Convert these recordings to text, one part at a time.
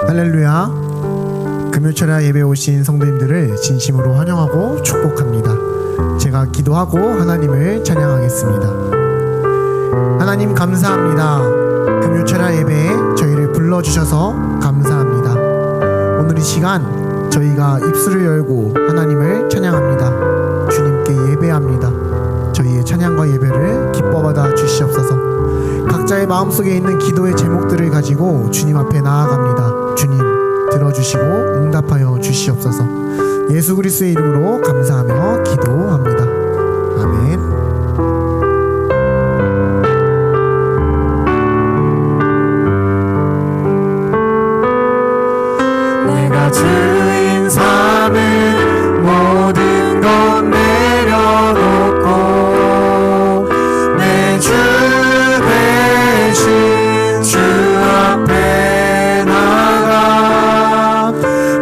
할렐루야. 금요철야 예배 오신 성도님들을 진심으로 환영하고 축복합니다. 제가 기도하고 하나님을 찬양하겠습니다. 하나님 감사합니다. 금요철야 예배에 저희를 불러주셔서 감사합니다. 오늘 이 시간 저희가 입술을 열고 하나님을 찬양합니다. 주님께 예배합니다. 저희의 찬양과 예배를 기뻐받아 주시옵소서. 각자의 마음속에 있는 기도의 제목들을 가지고 주님 앞에 나아갑니다. 주님 들어주시고 응답하여 주시옵소서. 예수 그리스도의 이름으로 감사하며 기도합니다. 아멘. 내가 주인 삼은 모든 것 내려놓고 내 주 대신 주 앞에 나가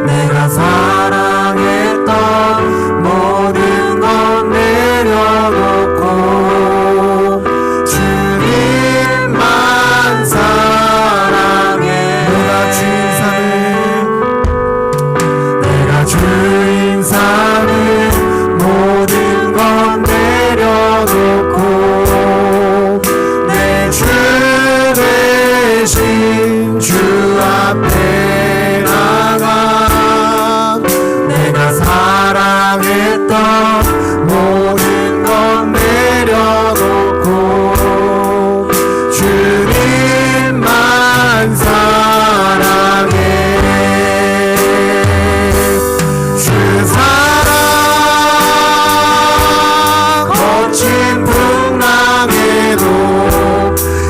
내가 사랑했던 모든 것 내려놓고 주님만 사랑해. 내가 주인 삼은 모든 것 내려놓고 내 주 대신 주 앞에 나가 내가 사랑했던 모든 것 내려놓고 주님만 사랑해. 거친 풍랑에도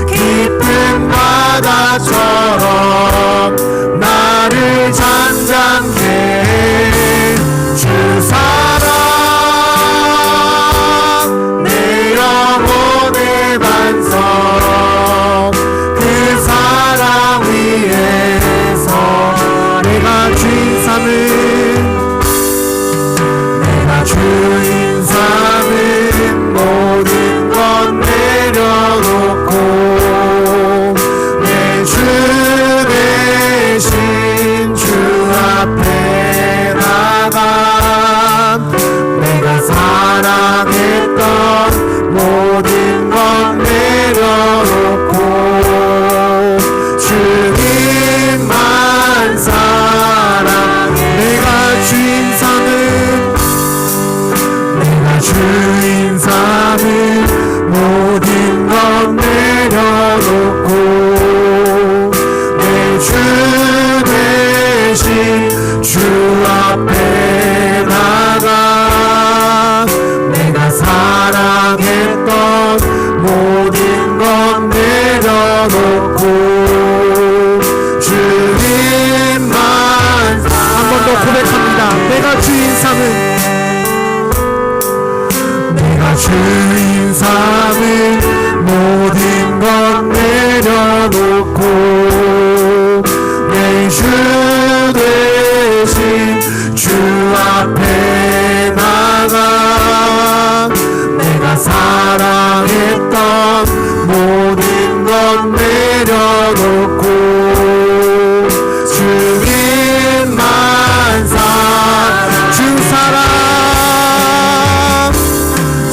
깊은 바다처럼 나를 잠잠케 해. 주 사랑 내 영혼의 반석 그 사랑 위에서 내가 주인 삼은 모든 것 내려놓고 내 주 대신 주 앞에 나가 내가 사랑했던 모든 것 내려놓고 주님만 사랑해. 내가 주인 삼은 모든 것 내려놓고 내 주 대신 주 앞에 나가 내가 사랑했던 모든 것 내려놓고 주님만. 한 번 더 고백합니다. 내가 주인 삼은 모든 것 내려놓고 내 주 대신 주 앞에 나가 내가 사랑했던 모든 것 내려놓고 주님만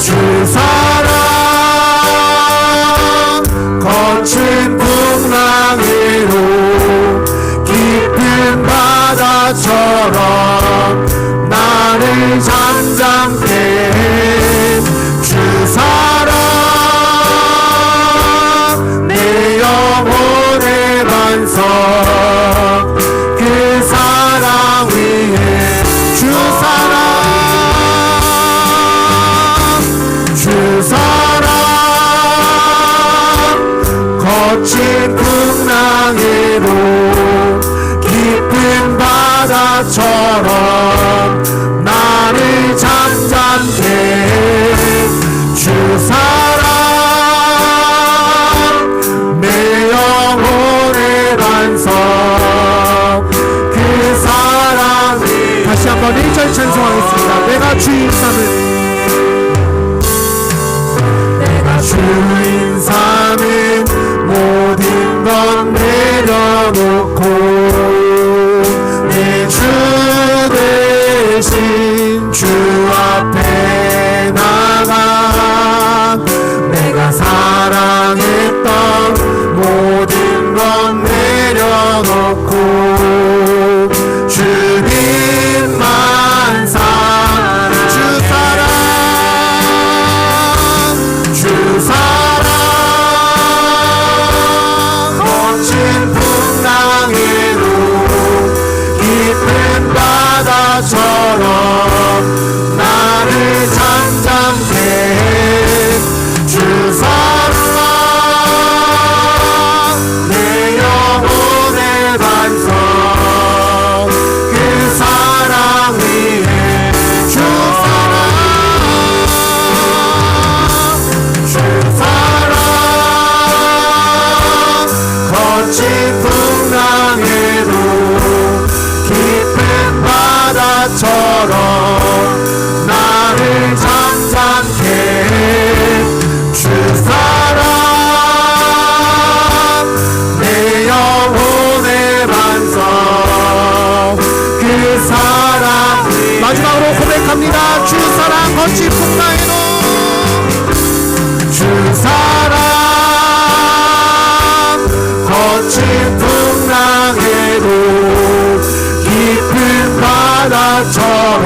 주 사랑 거친 풍랑으로 깊은 바다처럼 나를 잠잠케 해. 주 사랑 내 영혼의 반석 그 사랑 위에 주 사랑 거친 풍랑에도 깊은 바다처럼 나를 잠잠케 해. 주 사랑 내 영혼의 반석 그 사랑이. 다시 한번 1절 찬송하겠습니다. 내가 주인 삼은 모든 것 내려놓고 거친 풍랑에도 주 사랑 거친 풍랑에도 깊은 바다처럼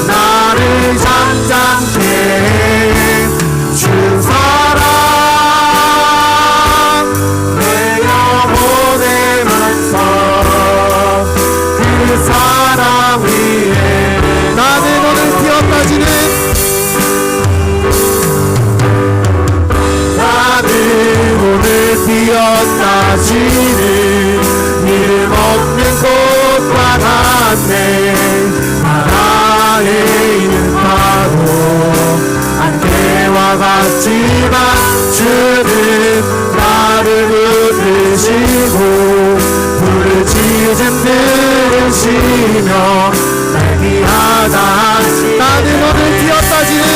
나를 잠잠케 주 사랑 내 영혼의 맘속 그 사랑 위에 나는 오늘 뛰어까지는 뛰어다지는 이름 없는 꽃과 같네 바다에 있는 파도 안개와 같지만 주는 나를 붙드시고 부르짖음 들으시며 날기하다 나는 오늘 뛰어까지는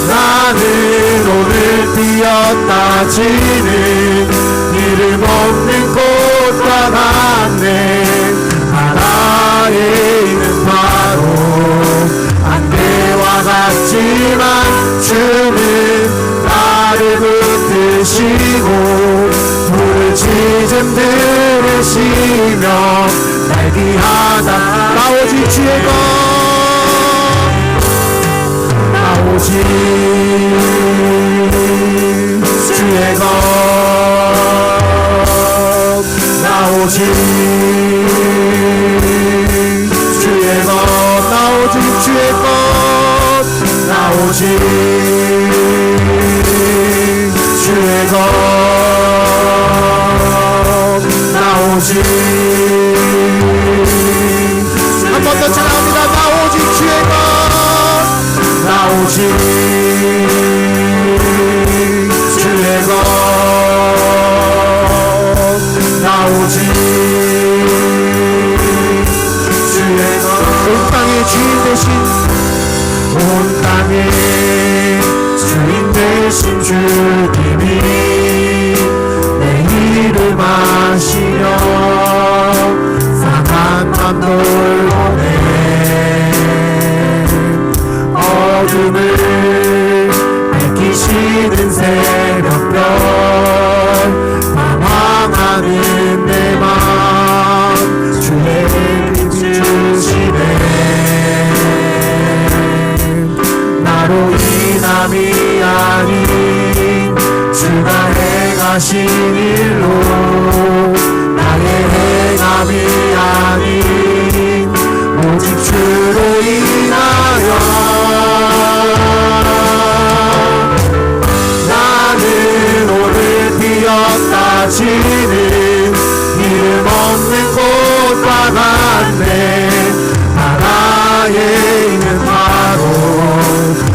나는 오늘 뛰어다지는 이름 없는 꽃과 같네 바다에 있는 바로 안개와 같지만 주는 나를 붙드시고 부르짖음 들으시며 날기하다 나 오직 주의 것 나 오직 주의 것 나 오직 주의 것 나 오직 주의 것 나 오직 주의 것 나 오직 한 번 더 찬양합니다 나 오직 주의 것 나 오직 주의 것 나 오직 주의 것 온 땅의 주인 되신 온 땅의 주인 되신 주님이 내 이름 아시려 상한 맘 돌보네 어둠을 밝히시는 새벽별 방황하는 내 맘 주의 비추시네 나로 인함이 아닌 주가 행하신 일로 나의 행함이 아닌 오직 주로 인하여 나는 오늘 뛰어다지는 이름 없는 꽃과 같네 바다에 있는 파도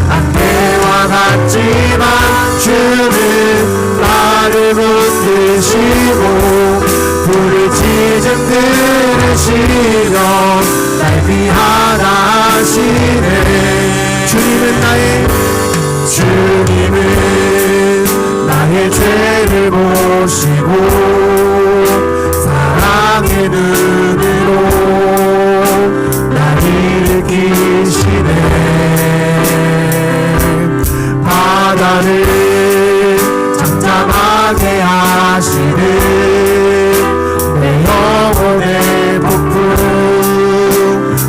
안개와 같지만 주는 나를 붙드시고 부르짖음 들으시며 날 위하다 하시네 주님은 나의 죄를 보시고 사랑의 눈으로 나를 일으키시네 바다를 잠잠하게 하시는 내 영혼의 폭풍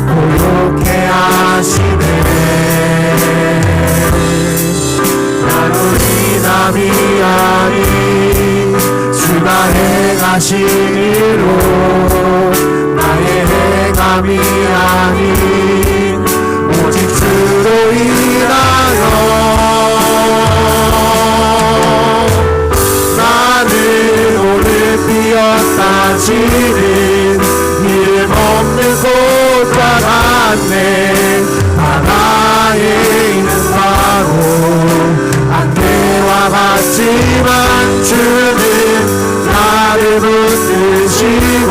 고요케 하시네 나로 인함이 아닌 주가 행하신 일로 나의 행함이 아닌 오직 주로 인하여 나는 오늘 뛰어다지는 이름 없는 꽃과 같네 바다에 있는 바로 안개와 같지만 주는 나를 붙드시고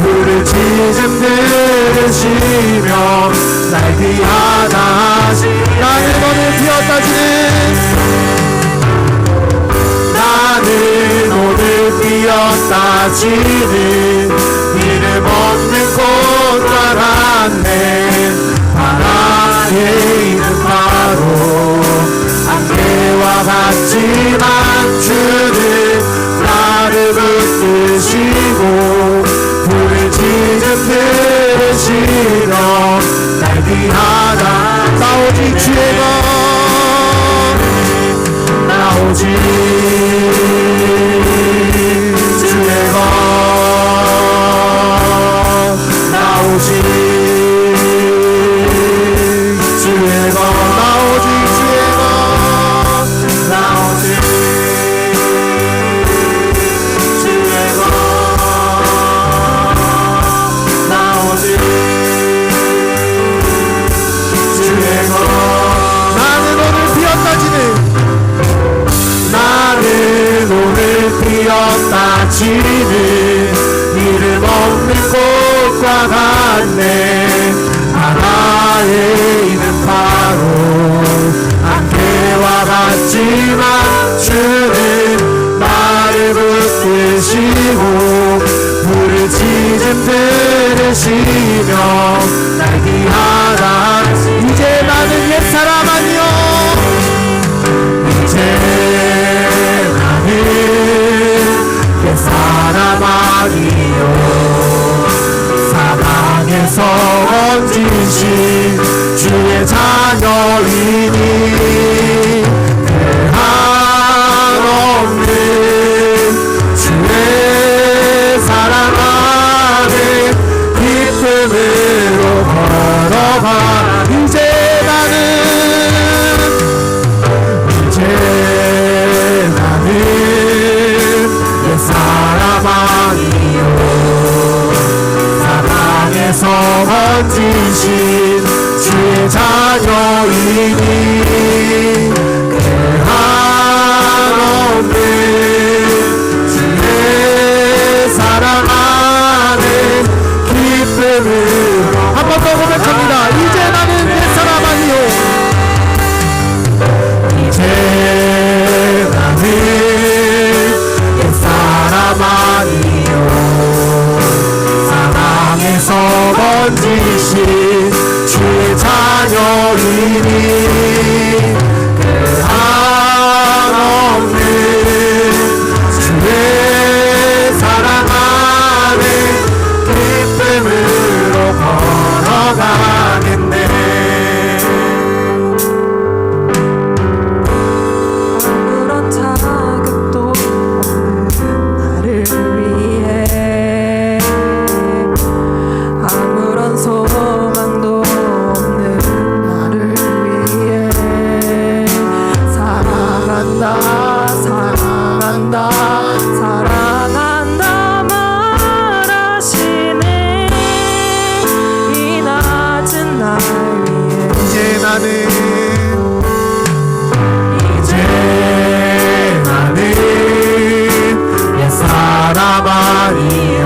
부르짖음 들으시며 날 귀하다 하시 나는 오늘 뛰어다지는 뛰어다지는 이름 없는 꽃과 같네 있는 바로 안개와 같지만 주는 나를 붙드시고 불을 짖은 들으시며 날 위하다 나 오직 주의 것 나 오직 주의 것 나 오직 주의 것 나 오직 주의 것 나 오직 주의 것 나 오직 주의 것 나는 오늘 피었다지는 이름 없는 꽃과 같네 바다에 있는 바로 안개와 같지만 주는 나를 붙드시고 불을 짖음 들으시며 날 귀하다 이제 나는 옛사람 아니요 이제 나는 옛사람 아니요 사랑에서 얹으신 주의 자녀이니 그 한없는 주의 사랑 안에 기쁨으로 걸어가 이제 나는 옛사람 아니요 사랑에서 얹으신 주의 자녀이니 그 한없는 주의 사랑 안에 기쁨으로 한 번 더 고백합니다 이제 나는 옛사람 아니요 이제 나는 옛사람 아니요 사랑에서 번지신 주의 자녀이니 그 한없는 주의 사랑 안에 기쁨으로 걸어가겠네 아무런 자격도 없는 나를 위해 아무런 소망도 없는 나를 위해 사랑한다 사랑한다 사랑한다 말하시네 이 낮은 날 위해 이제 나는 옛사람 아니요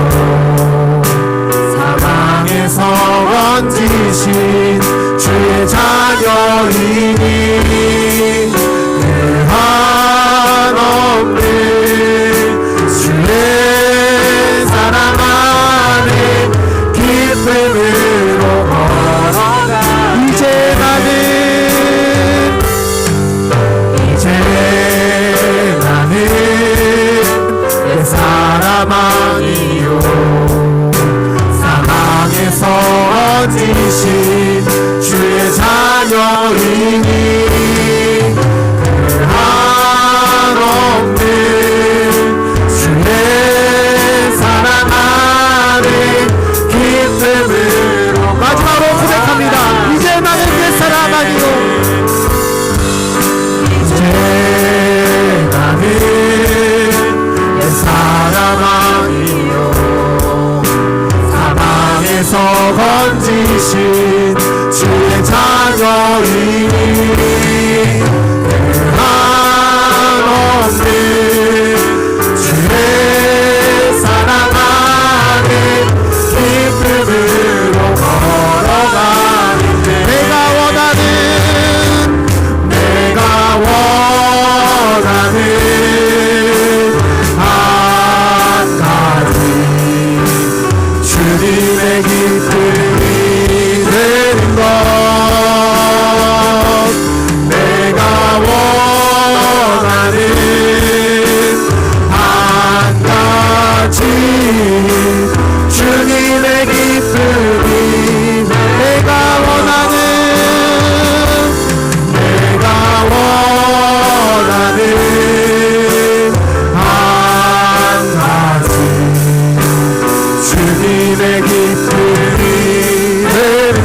사랑에서 얹으신 주의 자녀이니 그 한없는 주의 사랑 안에 기쁨으로 걸어가 이제 나는 옛사람 아니요 사랑에서 얹으신 주의 자녀이니 그 한없는 주의 사랑 안에 기쁨으로 마지막으로 고백합니다 이제 나는 옛사람 아니요 이제 나는 옛사람 아니요 사랑에서 건지신 주의 자녀이니 그 한없는 주의 사랑 안에 기쁨으로 걸어가는데 내가 원하는 한 가지 주님의 기쁨이 되는 것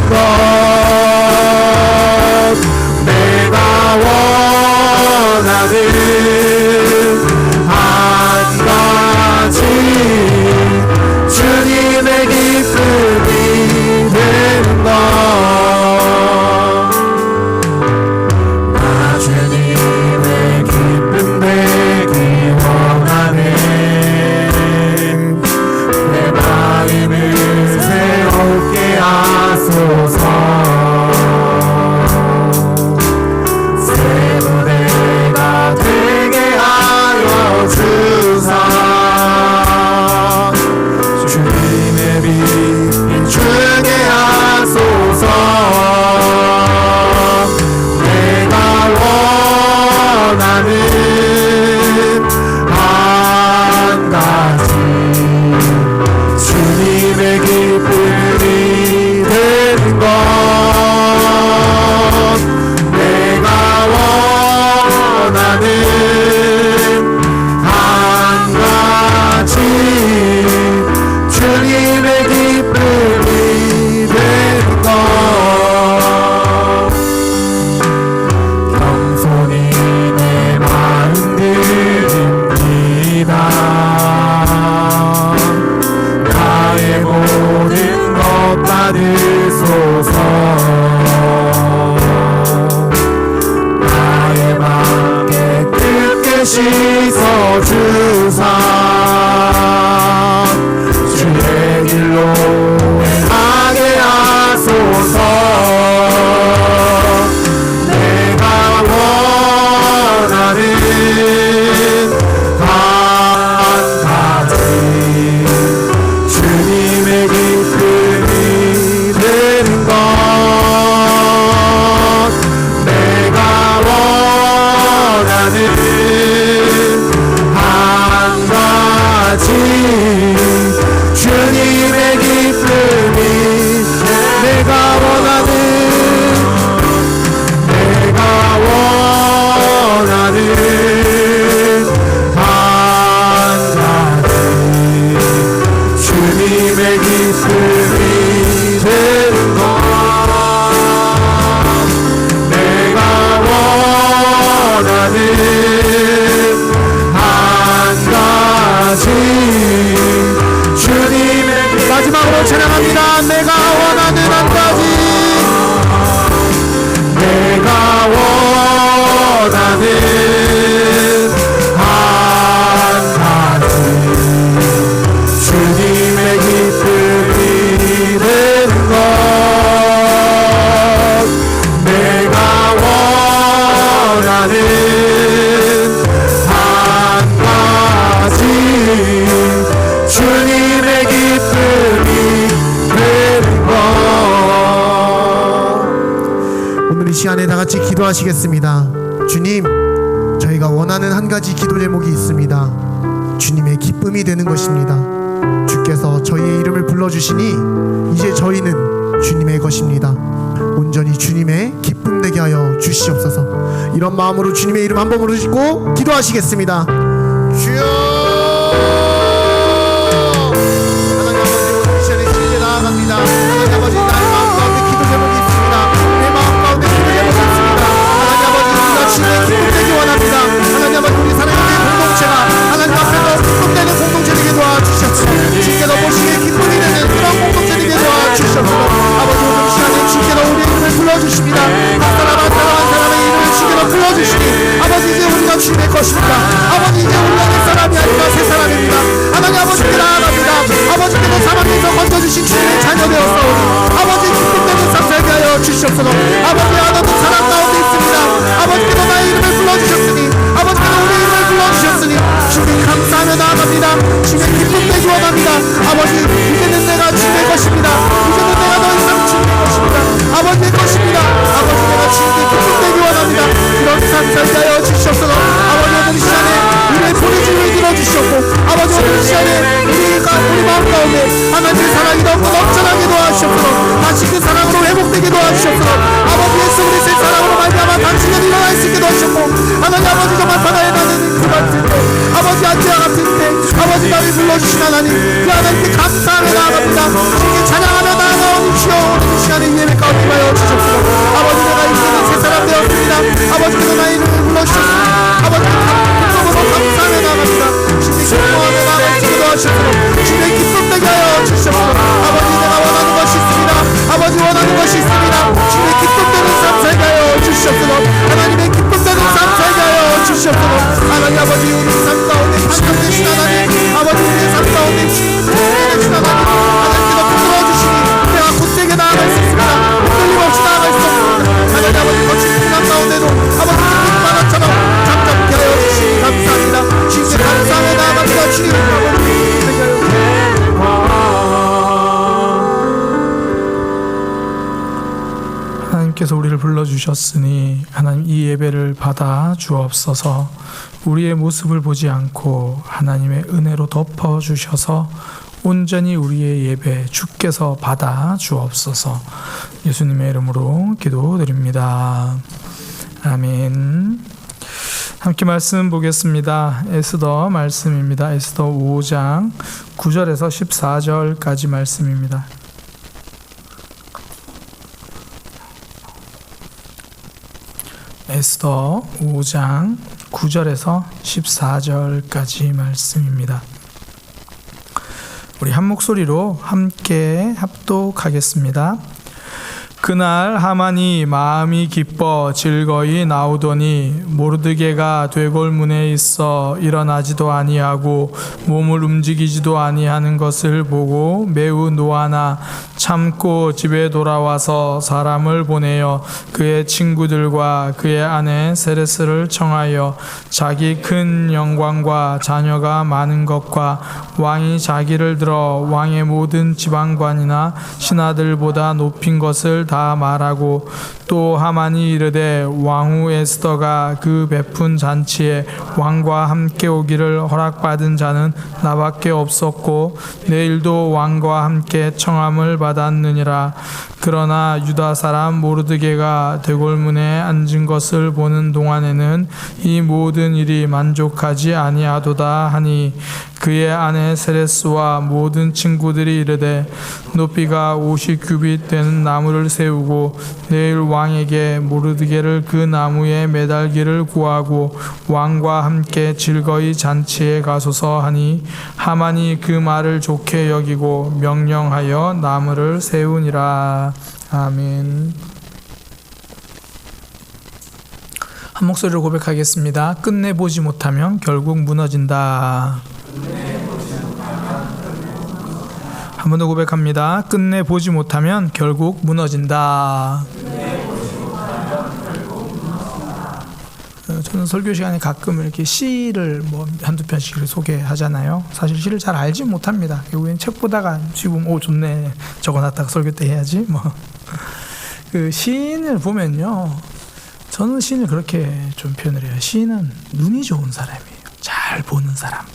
것 내가 원하는 한 가지 주님의 기쁨이 되는 것 나 주님의 기쁨 되기 원하네 내 마음을 새롭게 하소서 새 무대가 되게 하여 주사 주님의 빛 비추게 하소서 내가 원하는 한 가지 주님의 기쁨이 되는 것 내가 원하는 한 가지 주님의 기쁨이 되는 것 겸손히 내 마음 드립니다 나의 모든 것 받으소서 나의 맘에 뜻게 씻어주사 주의 길로 행하게 하소서 내가 원하는 한 가지 주님의 기쁨이 되는 것 내가 원하는 한 가지 주님의 기쁨이 내가 원하는 한 가지 주님의 기쁨이 되는 것 내가 원하는 한 가지 주님의 마지막으로 찬양합니다 내가 원하는 한 가지 내가 원하는 한 가지 주님의 기쁨이 되는 것 내가 원하는 한 가지 주님의 기쁨이 되는 것 오늘 이 시간에 다 같이 기도하시겠습니다. 주님 저희가 원하는 한 가지 기도 제목이 있습니다. 주님의 기쁨이 되는 것입니다. 주께서 저희의 이름을 불러주시니 이제 저희는 주님의 것입니다. 온전히 주님의 기쁨 되게 하여 주시옵소서. 이런 마음으로 주님의 이름 한 번 부르시고 기도하시겠습니다. 주여 하나님 아버지 오늘 이 시간에 주님께 나아갑니다. 하나님 아버지 나의 마음 가운데 기도 제목이 있습니다. 내 마음 가운데 기도 제목이 있습니다. 하나님 아버지 우리가 주님의 기쁨 되기 원합니다. 하나님 아버지 우리 사랑하는 공동체가 하나님 앞에서 기쁨되는 공동체 되게 도와주셨소. 주께서 보시기에 기쁨이 되는 그런 공동체 되게 도와주셨소. 아버지 오늘 이 시간에 주께서 우리의 이름을 불러주십니다. 한 사람 한 사람 한 사람의 이름을 주께서 불러주시니 아버지 이제 우리가 주님의 것입니다. 아버지 이제 우리가 내 사람이 아니라 새 사람입니다. 하나님 아버지께 나아갑니다. 아버지께서 사망에서 건져주신 주님의 자녀 되었사오니 아버지 기쁨되는 삶 살게 하여 주시옵소서. 아버지 하나도 사랑 가운데 있습니다. 아버지께서 나의 이름을 불러주셨으니 아버지께서 우리의 이름을 불러주셨으니 주님 감사하며 나아갑니다. 주님의 기쁨 되기 원합니다. 아버지 이제는 내가 주님의 것입니다. 이제는 내가 더 이상 주님의 것입니다. 아버지의 것입니다. 아버지 내가 주님의 기쁨 되기 원합니다. 그런 삶 살게 하여 주시옵소서. 아버지 오늘 이 시간에 우리의 소리질을 들어주시옵고 아버지 오늘 이 시간에 우리 마음 가운데 하나님의 사랑이 너무 넘쳐나게 도와주시옵소서. 다시 그 사랑으로 회복되게 도와주시옵소서. 아버지 예수 그리스도의 사랑으로 말미암아 당신은 일어날 수 있게 도와주셨고 하나님 아버지 정말 바다에 나는 그 같은 때 아버지 안티와 같은 때 아버지 나를 불러주신 하나님 그 하나님께 감사하며 나아갑니다. 주님께 찬양하며 나아가오니 주여 오늘 이 시간에 예배가 가운데 임하여 주셨으며 아버지 내가 이제는 새 사람 되었습니다. 아버지께서 나의 이름을 불러주셨습니다. 아버지 감동으로 감사하며 나갑니다. 주님 기뻐하며 나갈 수 있게 도와주셨으며 주님 기쁨 되게 하여 주셨으며 아버지 내가 원하는 것이 있습니다. 아버지 원하는 것이 있습니다. 주님 기쁨 되는 삶 살게 하여 주셨으며 하나님의 기쁨 되는 삶 살게 하여 주셨으며 하나님 아버지 우리 삶 가운데 판단되신 하나님 아버지 우리의 삶 가운데 주신 하나님 하나님께서 부끄러워주시니 내가 굳세게 나아갈 수 있습니다. 흔들림 없이 나아갈 수 없습니다. 하나님 아버지 거친 풍랑 가운데도 아버지 만화처럼 잠잠케 하여 주시니 감사합니다. 주님께 감사하며 나아갑니다. 주님 아버지 되게 하여 하나님께서 우리를 불러주셨으니 하나님 이 예배를 받아 주옵소서. 우리의 모습을 보지 않고 하나님의 은혜로 덮어주셔서 온전히 우리의 예배 주께서 받아 주옵소서. 예수님의 이름으로 기도드립니다. 아멘. 함께 말씀 보겠습니다. 에스더 말씀입니다. 에스더 5장 9절에서 14절까지 말씀입니다. 에스더 5장 9절에서 14절까지 말씀입니다. 우리 한 목소리로 함께 합독하겠습니다. 그날 하만이 마음이 기뻐 즐거이 나오더니 모르드게가 되골문에 있어 일어나지도 아니하고 몸을 움직이지도 아니하는 것을 보고 매우 노하나 참고 집에 돌아와서 사람을 보내어 그의 친구들과 그의 아내 세레스를 청하여 자기 큰 영광과 자녀가 많은 것과 왕이 자기를 들어 왕의 모든 지방관이나 신하들보다 높인 것을 다 말하고 또 하만이 이르되 왕후 에스더가 그 베푼 잔치에 왕과 함께 오기를 허락받은 자는 나밖에 없었고 내일도 왕과 함께 청함을 받았느니라. 그러나 유다 사람 모르드게가 대궐문에 앉은 것을 보는 동안에는 이 모든 일이 만족하지 아니하도다 하니 그의 아내 세레스와 모든 친구들이 이르되 높이가 50규빗 되는 나무를 세우고 내일 왕에게 모르드게를 그 나무에 매달기를 구하고 왕과 함께 즐거이 잔치에 가소서 하니 하만이 그 말을 좋게 여기고 명령하여 나무를 세우니라. 아멘. 한 목소리로 고백하겠습니다. 끝내보지 못하면 결국 무너진다. 한 번 더 고백합니다. 끝내보지 못하면 결국 무너진다. 저는 설교 시간에 가끔 이렇게 시를 한두 편씩 소개하잖아요. 사실 시를 잘 알지 못합니다. 결국엔 책 보다가 지금 좋네 적어놨다가 설교 때 해야지 그 시인을 보면요, 저는 시인을 그렇게 좀 표현을 해요. 시인은 눈이 좋은 사람이에요. 잘 보는 사람.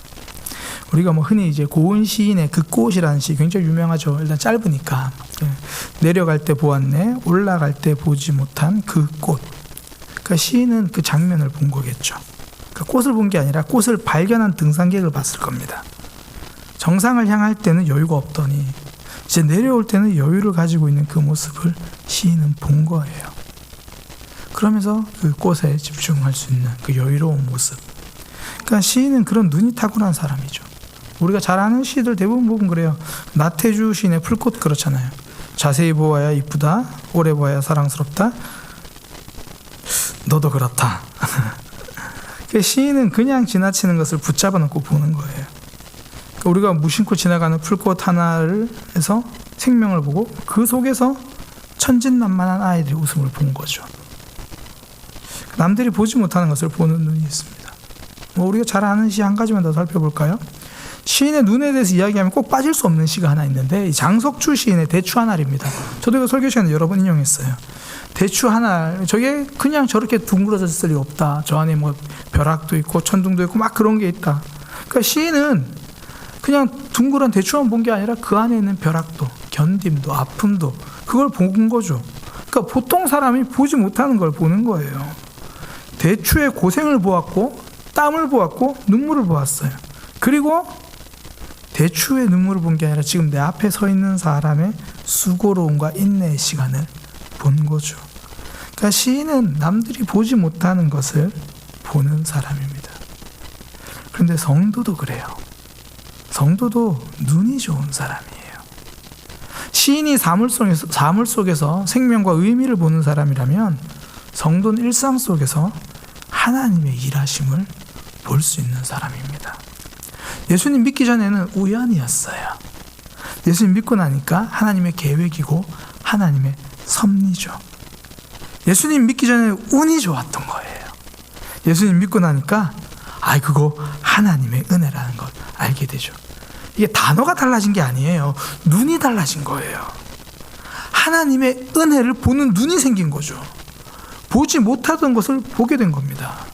우리가 흔히 이제 고은 시인의 그 꽃이라는 시 굉장히 유명하죠. 일단 짧으니까. 내려갈 때 보았네, 올라갈 때 보지 못한 그 꽃. 그러니까 시인은 그 장면을 본 거겠죠. 그러니까 꽃을 본 게 아니라 꽃을 발견한 등산객을 봤을 겁니다. 정상을 향할 때는 여유가 없더니 이제 내려올 때는 여유를 가지고 있는 그 모습을 시인은 본 거예요. 그러면서 그 꽃에 집중할 수 있는 그 여유로운 모습. 그러니까 시인은 그런 눈이 탁월한 사람이죠. 우리가 잘 아는 시들 대부분 보면 그래요. 나태주 시인의 풀꽃 그렇잖아요. 자세히 보아야 이쁘다, 오래 보아야 사랑스럽다, 너도 그렇다. 시인은 그냥 지나치는 것을 붙잡아 놓고 보는 거예요. 그러니까 우리가 무심코 지나가는 풀꽃 하나를 해서 생명을 보고 그 속에서 천진난만한 아이들의 웃음을 본 거죠. 남들이 보지 못하는 것을 보는 눈이 있습니다. 우리가 잘 아는 시 한 가지만 더 살펴볼까요? 시인의 눈에 대해서 이야기하면 꼭 빠질 수 없는 시가 하나 있는데 장석주 시인의 대추 한 알입니다. 저도 이거 설교 시간에 여러 번 인용했어요. 대추 한 알, 저게 그냥 저렇게 둥그러졌을 리 없다. 저 안에 벼락도 있고 천둥도 있고 막 그런 게 있다. 그러니까 시인은 그냥 둥그런 대추만 본 게 아니라 그 안에 있는 벼락도, 견딤도, 아픔도 그걸 본 거죠. 그러니까 보통 사람이 보지 못하는 걸 보는 거예요. 대추의 고생을 보았고 땀을 보았고 눈물을 보았어요. 그리고 대추의 눈물을 본 게 아니라 지금 내 앞에 서 있는 사람의 수고로움과 인내의 시간을 본 거죠. 그러니까 시인은 남들이 보지 못하는 것을 보는 사람입니다. 그런데 성도도 그래요. 성도도 눈이 좋은 사람이에요. 시인이 사물 속에서 생명과 의미를 보는 사람이라면 성도는 일상 속에서 하나님의 일하심을 볼 수 있는 사람입니다. 예수님 믿기 전에는 우연이었어요. 예수님 믿고 나니까 하나님의 계획이고 하나님의 섭리죠. 예수님 믿기 전에 운이 좋았던 거예요. 예수님 믿고 나니까 그거 하나님의 은혜라는 걸 알게 되죠. 이게 단어가 달라진 게 아니에요. 눈이 달라진 거예요. 하나님의 은혜를 보는 눈이 생긴 거죠. 보지 못하던 것을 보게 된 겁니다.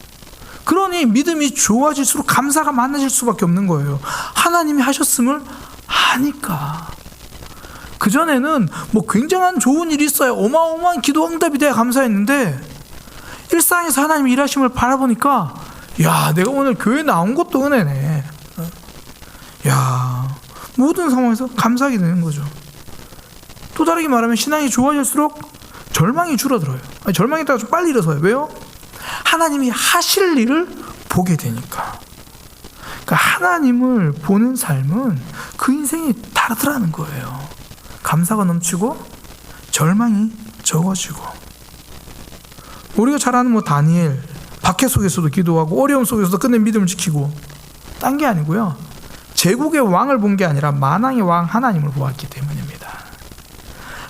그러니 믿음이 좋아질수록 감사가 많아질 수밖에 없는 거예요. 하나님이 하셨음을 아니까. 그전에는 뭐 굉장한 좋은 일이 있어야 어마어마한 기도 응답이 돼야 감사했는데 일상에서 하나님의 일하심을 바라보니까 내가 오늘 교회 나온 것도 은혜네. 모든 상황에서 감사하게 되는 거죠. 또 다르게 말하면 신앙이 좋아질수록 절망이 줄어들어요. 절망이 있다가 좀 빨리 일어서요. 왜요? 하나님이 하실 일을 보게 되니까. 그러니까 하나님을 보는 삶은 그 인생이 다르더라는 거예요. 감사가 넘치고 절망이 적어지고. 우리가 잘 아는 다니엘, 박해 속에서도 기도하고 어려움 속에서도 끝내 믿음을 지키고, 딴 게 아니고요. 제국의 왕을 본 게 아니라 만왕의 왕 하나님을 보았기 때문입니다.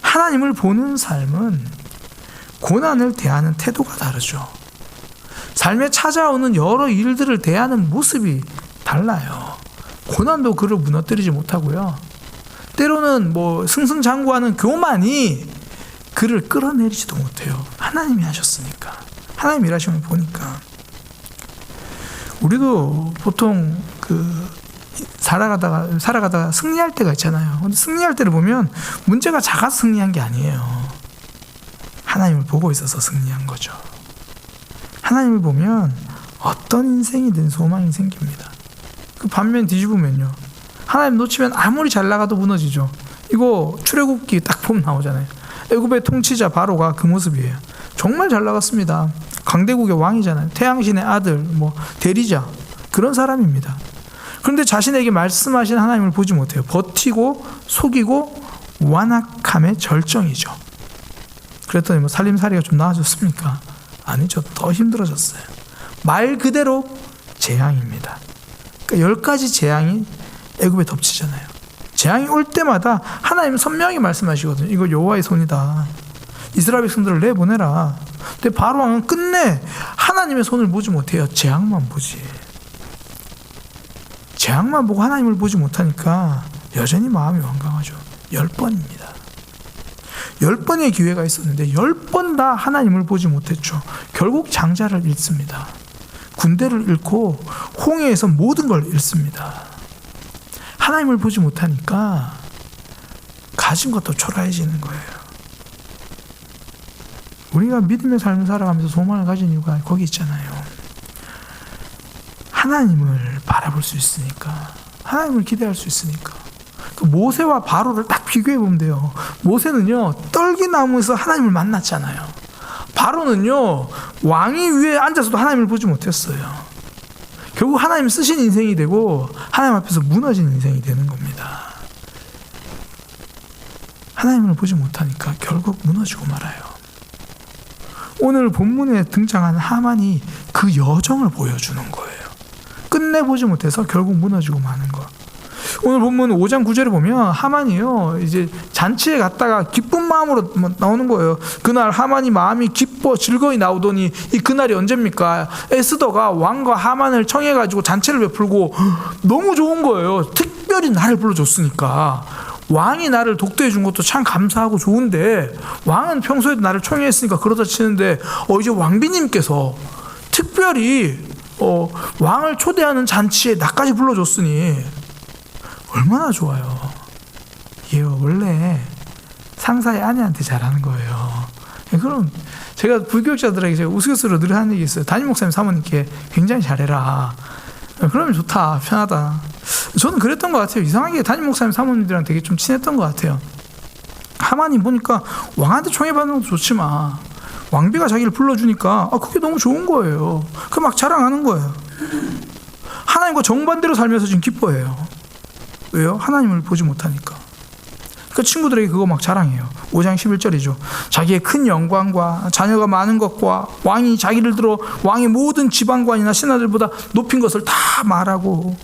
하나님을 보는 삶은 고난을 대하는 태도가 다르죠. 삶에 찾아오는 여러 일들을 대하는 모습이 달라요. 고난도 그를 무너뜨리지 못하고요. 때로는 승승장구하는 교만이 그를 끌어내리지도 못해요. 하나님이 하셨으니까. 하나님 일하시면 보니까. 우리도 보통 살아가다가 승리할 때가 있잖아요. 근데 승리할 때를 보면 문제가 작아서 승리한 게 아니에요. 하나님을 보고 있어서 승리한 거죠. 하나님을 보면 어떤 인생이든 소망이 생깁니다. 그 반면 뒤집으면요. 하나님 놓치면 아무리 잘 나가도 무너지죠. 이거 출애굽기 딱 보면 나오잖아요. 애굽의 통치자 바로가 그 모습이에요. 정말 잘 나갔습니다. 강대국의 왕이잖아요. 태양신의 아들, 대리자, 그런 사람입니다. 그런데 자신에게 말씀하신 하나님을 보지 못해요. 버티고 속이고 완악함의 절정이죠. 그랬더니 살림살이가 좀 나아졌습니까? 아니죠. 더 힘들어졌어요. 말 그대로 재앙입니다. 그러니까 10가지 재앙이 애굽에 덮치잖아요. 재앙이 올 때마다 하나님은 선명히 말씀하시거든요. 이거 여호와의 손이다. 이스라엘 백성들을 내보내라. 근데 바로 왕은 끝내 하나님의 손을 보지 못해요. 재앙만 보지. 재앙만 보고 하나님을 보지 못하니까 여전히 마음이 완강하죠. 10번입니다. 10번의 기회가 있었는데 10번 다 하나님을 보지 못했죠. 결국 장자를 잃습니다. 군대를 잃고 홍해에서 모든 걸 잃습니다. 하나님을 보지 못하니까 가진 것도 초라해지는 거예요. 우리가 믿음의 삶을 살아가면서 소망을 가진 이유가 거기 있잖아요. 하나님을 바라볼 수 있으니까, 하나님을 기대할 수 있으니까. 그 모세와 바로를 딱 비교해 보면 돼요. 모세는요, 떨기나무에서 하나님을 만났잖아요. 바로는요, 왕위 위에 앉아서도 하나님을 보지 못했어요. 결국 하나님 쓰신 인생이 되고 하나님 앞에서 무너진 인생이 되는 겁니다. 하나님을 보지 못하니까 결국 무너지고 말아요. 오늘 본문에 등장하는 하만이 그 여정을 보여주는 거예요. 끝내보지 못해서 결국 무너지고 마는 거. 오늘 본문 5장 9절에 보면 하만이요, 이제 잔치에 갔다가 기쁜 마음으로 나오는 거예요. 그날 하만이 마음이 기뻐 즐거이 나오더니 이 그날이 언제입니까? 에스더가 왕과 하만을 청해가지고 잔치를 베풀고 너무 좋은 거예요. 특별히 나를 불러줬으니까. 왕이 나를 독대해 준 것도 참 감사하고 좋은데 왕은 평소에도 나를 청해했으니까 그러다 치는데 이제 왕비님께서 특별히 왕을 초대하는 잔치에 나까지 불러줬으니 얼마나 좋아요. 이게 원래 상사의 아내한테 잘하는 거예요. 그럼 제가 불교육자들에게 제가 우스갯소리로 늘 하는 얘기 있어요. 담임 목사님 사모님께 굉장히 잘해라. 그러면 좋다, 편하다. 저는 그랬던 것 같아요. 이상하게 담임 목사님 사모님들이랑 되게 좀 친했던 것 같아요. 하만이 보니까 왕한테 총애받는 것도 좋지만 왕비가 자기를 불러주니까 그게 너무 좋은 거예요. 그 막 자랑하는 거예요. 하나님과 정반대로 살면서 지금 기뻐해요. 왜요? 하나님을 보지 못하니까. 그 친구들에게 그거 막 자랑해요. 5장 11절이죠. 자기의 큰 영광과 자녀가 많은 것과 왕이 자기를 들어 왕의 모든 지방관이나 신하들보다 높인 것을 다 말하고,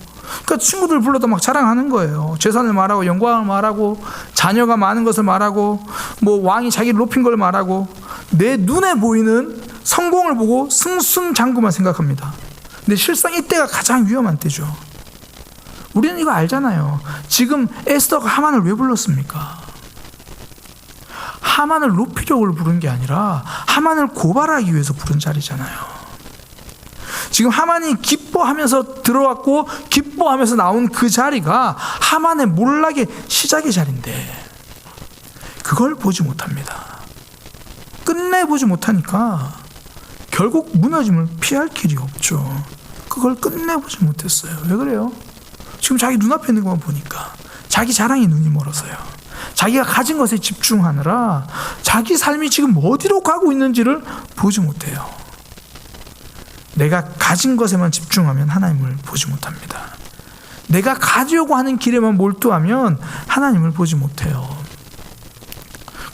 그러니까 친구들 불러도 막 자랑하는 거예요. 재산을 말하고 영광을 말하고 자녀가 많은 것을 말하고 뭐 왕이 자기를 높인 걸 말하고 내 눈에 보이는 성공을 보고 승승장구만 생각합니다. 근데 실상 이때가 가장 위험한 때죠. 우리는 이거 알잖아요. 지금 에스더가 하만을 왜 불렀습니까? 하만을 높이려고 부른 게 아니라 하만을 고발하기 위해서 부른 자리잖아요. 지금 하만이 기뻐하면서 들어왔고 기뻐하면서 나온 그 자리가 하만의 몰락의 시작의 자리인데 그걸 보지 못합니다. 끝내보지 못하니까 결국 무너짐을 피할 길이 없죠. 그걸 끝내보지 못했어요. 왜 그래요? 지금 자기 눈앞에 있는 것만 보니까 자기 자랑에 눈이 멀어서요. 자기가 가진 것에 집중하느라 자기 삶이 지금 어디로 가고 있는지를 보지 못해요. 내가 가진 것에만 집중하면 하나님을 보지 못합니다. 내가 가지려고 하는 길에만 몰두하면 하나님을 보지 못해요.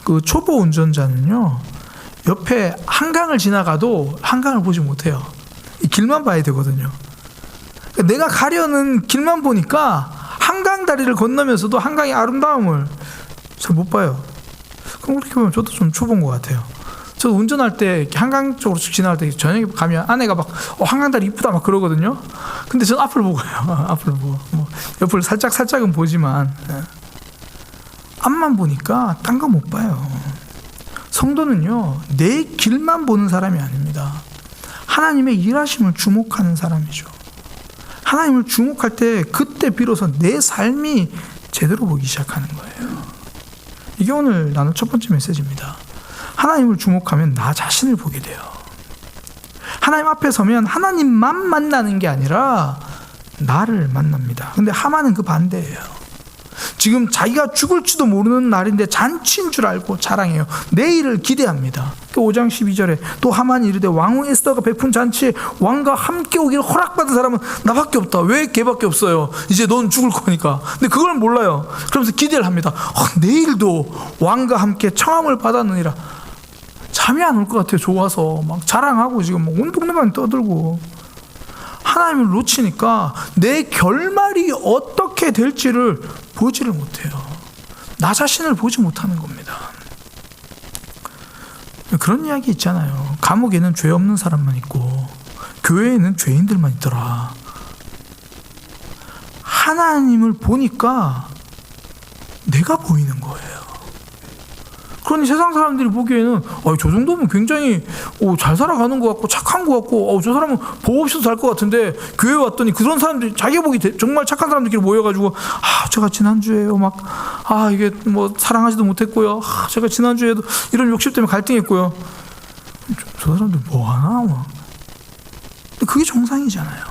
그 초보 운전자는요, 옆에 한강을 지나가도 한강을 보지 못해요. 이 길만 봐야 되거든요. 내가 가려는 길만 보니까 한강 다리를 건너면서도 한강의 아름다움을 잘 못 봐요. 그럼 그렇게 보면 저도 좀 초보인 것 같아요. 저 운전할 때 한강 쪽으로 지나갈 때 저녁에 가면 아내가 막 한강 다리 이쁘다 막 그러거든요. 근데 저는 앞을 보고 가요. 앞을 보고 뭐 옆을 살짝은 보지만 앞만 보니까 딴 거 못 봐요. 성도는요, 내 길만 보는 사람이 아닙니다. 하나님의 일하심을 주목하는 사람이죠. 하나님을 주목할 때 그때 비로소 내 삶이 제대로 보기 시작하는 거예요. 이게 오늘 나눌 첫 번째 메시지입니다. 하나님을 주목하면 나 자신을 보게 돼요. 하나님 앞에 서면 하나님만 만나는 게 아니라 나를 만납니다. 근데 하만은 그 반대예요. 지금 자기가 죽을지도 모르는 날인데 잔치인 줄 알고 자랑해요. 내일을 기대합니다. 5장 12절에 또 하만이 이르되 왕후 에스더가 베푼 잔치에 왕과 함께 오기를 허락받은 사람은 나밖에 없다. 왜 걔밖에 없어요? 이제 넌 죽을 거니까. 근데 그걸 몰라요. 그러면서 기대를 합니다. 내일도 왕과 함께 청함을 받았느니라. 잠이 안 올 것 같아요. 좋아서 막 자랑하고 지금 온 동네만 떠들고. 하나님을 놓치니까 내 결말이 어떻게 될지를 보지를 못해요. 나 자신을 보지 못하는 겁니다. 그런 이야기 있잖아요. 감옥에는 죄 없는 사람만 있고 교회에는 죄인들만 있더라. 하나님을 보니까 내가 보이는 거예요. 그러니 세상 사람들이 보기에는 저 정도면 굉장히 잘 살아가는 것 같고 착한 것 같고 저 사람은 법 없이도 살 것 같은데 교회 왔더니 그런 사람들이 자기가 보기 정말 착한 사람들끼리 모여가지고 제가 지난주에요 막 이게 뭐 사랑하지도 못했고요. 제가 지난주에도 이런 욕심 때문에 갈등했고요. 저 사람들 뭐하나 막. 근데 그게 정상이잖아요.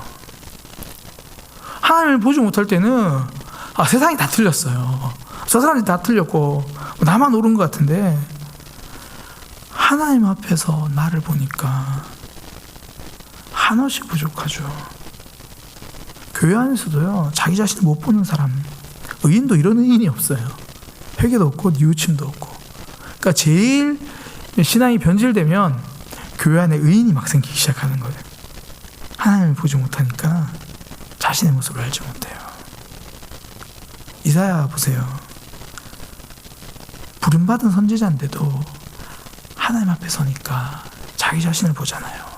하나님을 보지 못할 때는 세상이 다 틀렸어요. 저 사람들이 다 틀렸고 나만 옳은 것 같은데 하나님 앞에서 나를 보니까 한없이 부족하죠. 교회 안에서도요, 자기 자신을 못 보는 사람, 의인도 이런 의인이 없어요. 회개도 없고 뉘우침도 없고. 그러니까 제일 신앙이 변질되면 교회 안에 의인이 막 생기기 시작하는 거예요. 하나님을 보지 못하니까 자신의 모습을 알지 못해요. 이사야 보세요. 부름받은 선지자인데도 하나님 앞에 서니까 자기 자신을 보잖아요.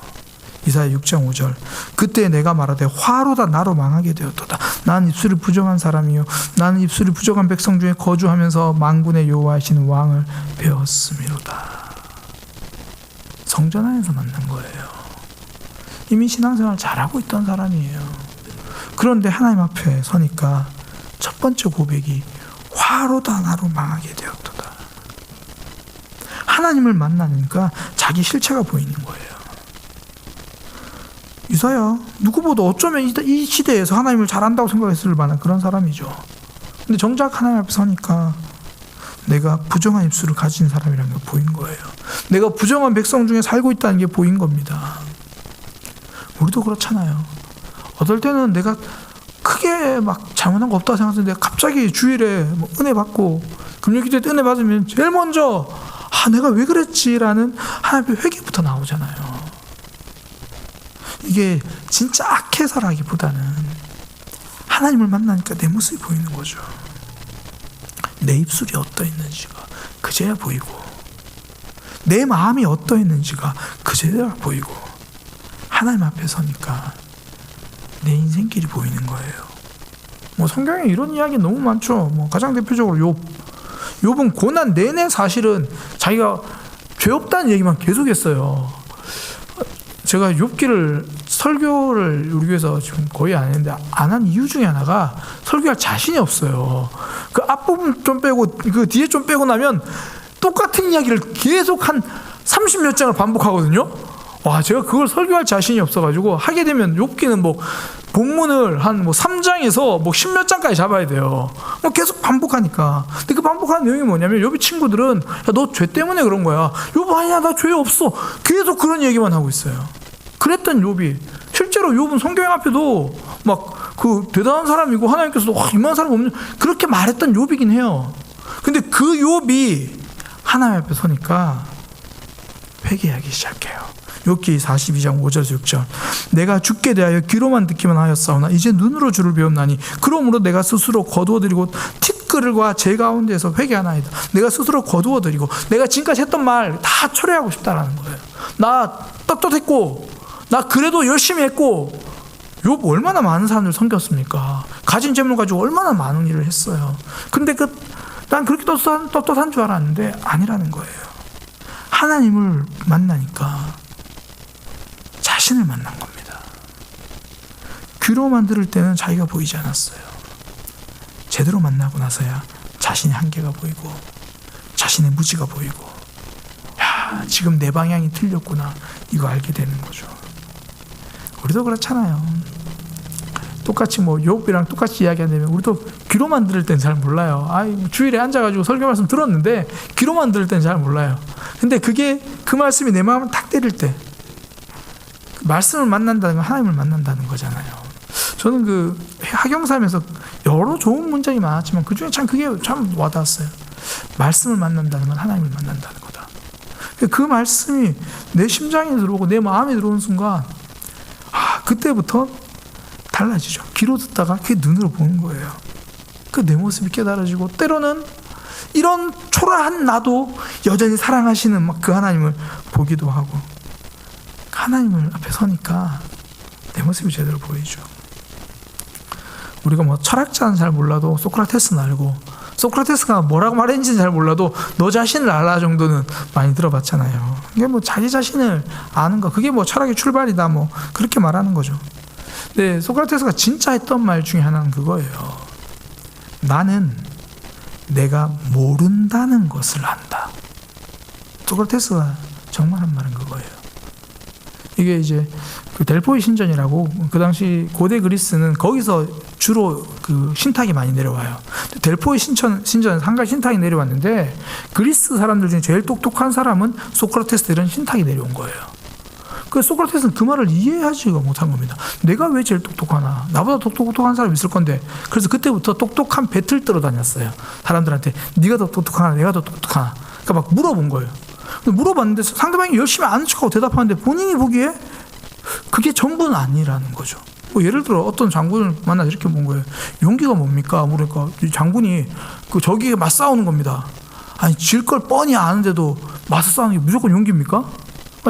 이사야 6장 5절 그때 내가 말하되 화로다 나로 망하게 되었도다. 나는 입술이 부정한 사람이요 나는 입술이 부정한 백성 중에 거주하면서 만군의 여호와이신 왕을 배웠음이로다. 성전 안에서 만난 거예요. 이미 신앙생활 잘하고 있던 사람이에요. 그런데 하나님 앞에 서니까 첫 번째 고백이 화로다 나로 망하게 되었도다. 하나님을 만나니까 자기 실체가 보이는 거예요. 이사야 누구보다 어쩌면 이 시대에서 하나님을 잘한다고 생각했을 만한 그런 사람이죠. 근데 정작 하나님 앞에 서니까 내가 부정한 입술을 가진 사람이라는 게 보인 거예요. 내가 부정한 백성 중에 살고 있다는 게 보인 겁니다. 우리도 그렇잖아요. 어떨 때는 내가 크게 막 잘못한 거 없다 생각하는데 갑자기 주일에 뭐 은혜 받고 금요일기도에 은혜 받으면 제일 먼저 내가 왜 그랬지라는 하나님의 회개부터 나오잖아요. 이게 진짜 악해서라기보다는 하나님을 만나니까 내 모습이 보이는 거죠. 내 입술이 어떠 있는지가 그제야 보이고 내 마음이 어떠 있는지가 그제야 보이고 하나님 앞에 서니까 내 인생길이 보이는 거예요. 뭐 성경에 이런 이야기 너무 많죠. 뭐 가장 대표적으로 욥은 고난 내내 사실은 자기가 죄 없다는 얘기만 계속했어요. 제가 욥기를 설교를 우리 교회에서 지금 거의 안 했는데 안 한 이유 중에 하나가 설교할 자신이 없어요. 그 앞부분 좀 빼고 그 뒤에 좀 빼고 나면 똑같은 이야기를 계속 한 30몇 장을 반복하거든요. 와, 제가 그걸 설교할 자신이 없어가지고 하게 되면 욥기는 뭐 본문을 한 뭐 3장에서 뭐 10몇 장까지 잡아야 돼요. 뭐 계속 반복하니까. 근데 그 반복하는 내용이 뭐냐면 욥이 친구들은 너 죄 때문에 그런 거야. 욥 아니야, 나 죄 없어. 계속 그런 얘기만 하고 있어요. 그랬던 욥이 실제로 욥은 성경 앞에도 막 그 대단한 사람이고 하나님께서도 이만한 사람 없는 그렇게 말했던 욥이긴 해요. 근데 그 욥이 하나님 앞에 서니까 회개하기 시작해요. 욥기 42장 5절에서 6절 내가 주께 대하여 귀로만 듣기만 하였사오나 이제 눈으로 주를 배웠나니 그러므로 내가 스스로 거두어드리고 티끌과 제 가운데에서 회개하나이다. 내가 스스로 거두어드리고 내가 지금까지 했던 말 다 철회하고 싶다라는 거예요. 나 떳떳했고 나 그래도 열심히 했고 욥 얼마나 많은 사람들 섬겼습니까? 가진 재물 가지고 얼마나 많은 일을 했어요. 근데 난 그렇게 떳떳한 줄 알았는데 아니라는 거예요. 하나님을 만나니까 자신을 만난 겁니다. 귀로만 들을 때는 자기가 보이지 않았어요. 제대로 만나고 나서야 자신의 한계가 보이고 자신의 무지가 보이고 야, 지금 내 방향이 틀렸구나 이거 알게 되는 거죠. 우리도 그렇잖아요. 똑같이 뭐 욥이랑 똑같이 이야기하면 우리도 귀로만 들을 땐 잘 몰라요. 주일에 앉아가지고 설교 말씀 들었는데 귀로만 들을 땐 잘 몰라요. 근데 그 말씀이 내 마음을 탁 때릴 때 말씀을 만난다는 건 하나님을 만난다는 거잖아요. 저는 그 학영삼에서 여러 좋은 문장이 많았지만 그 중에 참 그게 참 와닿았어요. 말씀을 만난다는 건 하나님을 만난다는 거다. 그 말씀이 내 심장에 들어오고 내 마음에 들어오는 순간 그때부터 달라지죠. 귀로 듣다가 그게 눈으로 보는 거예요. 그 내 모습이 깨달아지고 때로는 이런 초라한 나도 여전히 사랑하시는 막 그 하나님을 보기도 하고 하나님을 앞에 서니까 내 모습이 제대로 보이죠. 우리가 뭐 철학자는 잘 몰라도 소크라테스는 알고 소크라테스가 뭐라고 말했는지는 잘 몰라도 너 자신을 알아 정도는 많이 들어봤잖아요. 이게 뭐 자기 자신을 아는 거 그게 뭐 철학의 출발이다 뭐 그렇게 말하는 거죠. 근데 소크라테스가 진짜 했던 말 중에 하나는 그거예요. 나는 내가 모른다는 것을 안다. 소크라테스가 정말 한 말은 그거예요. 이게 이제 그 델포이 신전이라고 그 당시 고대 그리스는 거기서 주로 그 신탁이 많이 내려와요. 델포이 신전에서 한 가지 신탁이 내려왔는데 그리스 사람들 중에 제일 똑똑한 사람은 소크라테스 이런 신탁이 내려온 거예요. 그 소크라테스는 그 말을 이해하지가 못한 겁니다. 내가 왜 제일 똑똑하나? 나보다 똑똑한 사람이 있을 건데. 그래서 그때부터 똑똑한 배틀 떨어 다녔어요. 사람들한테 네가 더 똑똑하나 내가 더 똑똑하나. 그러니까 막 물어본 거예요. 물어봤는데 상대방이 열심히 아는 척하고 대답하는데 본인이 보기에 그게 전부는 아니라는 거죠. 뭐 예를 들어 어떤 장군을 만나서 이렇게 본 거예요. 용기가 뭡니까? 그러니까 장군이 그 저기에 맞싸우는 겁니다. 아니 질 걸 뻔히 아는데도 맞서 싸우는 게 무조건 용기입니까?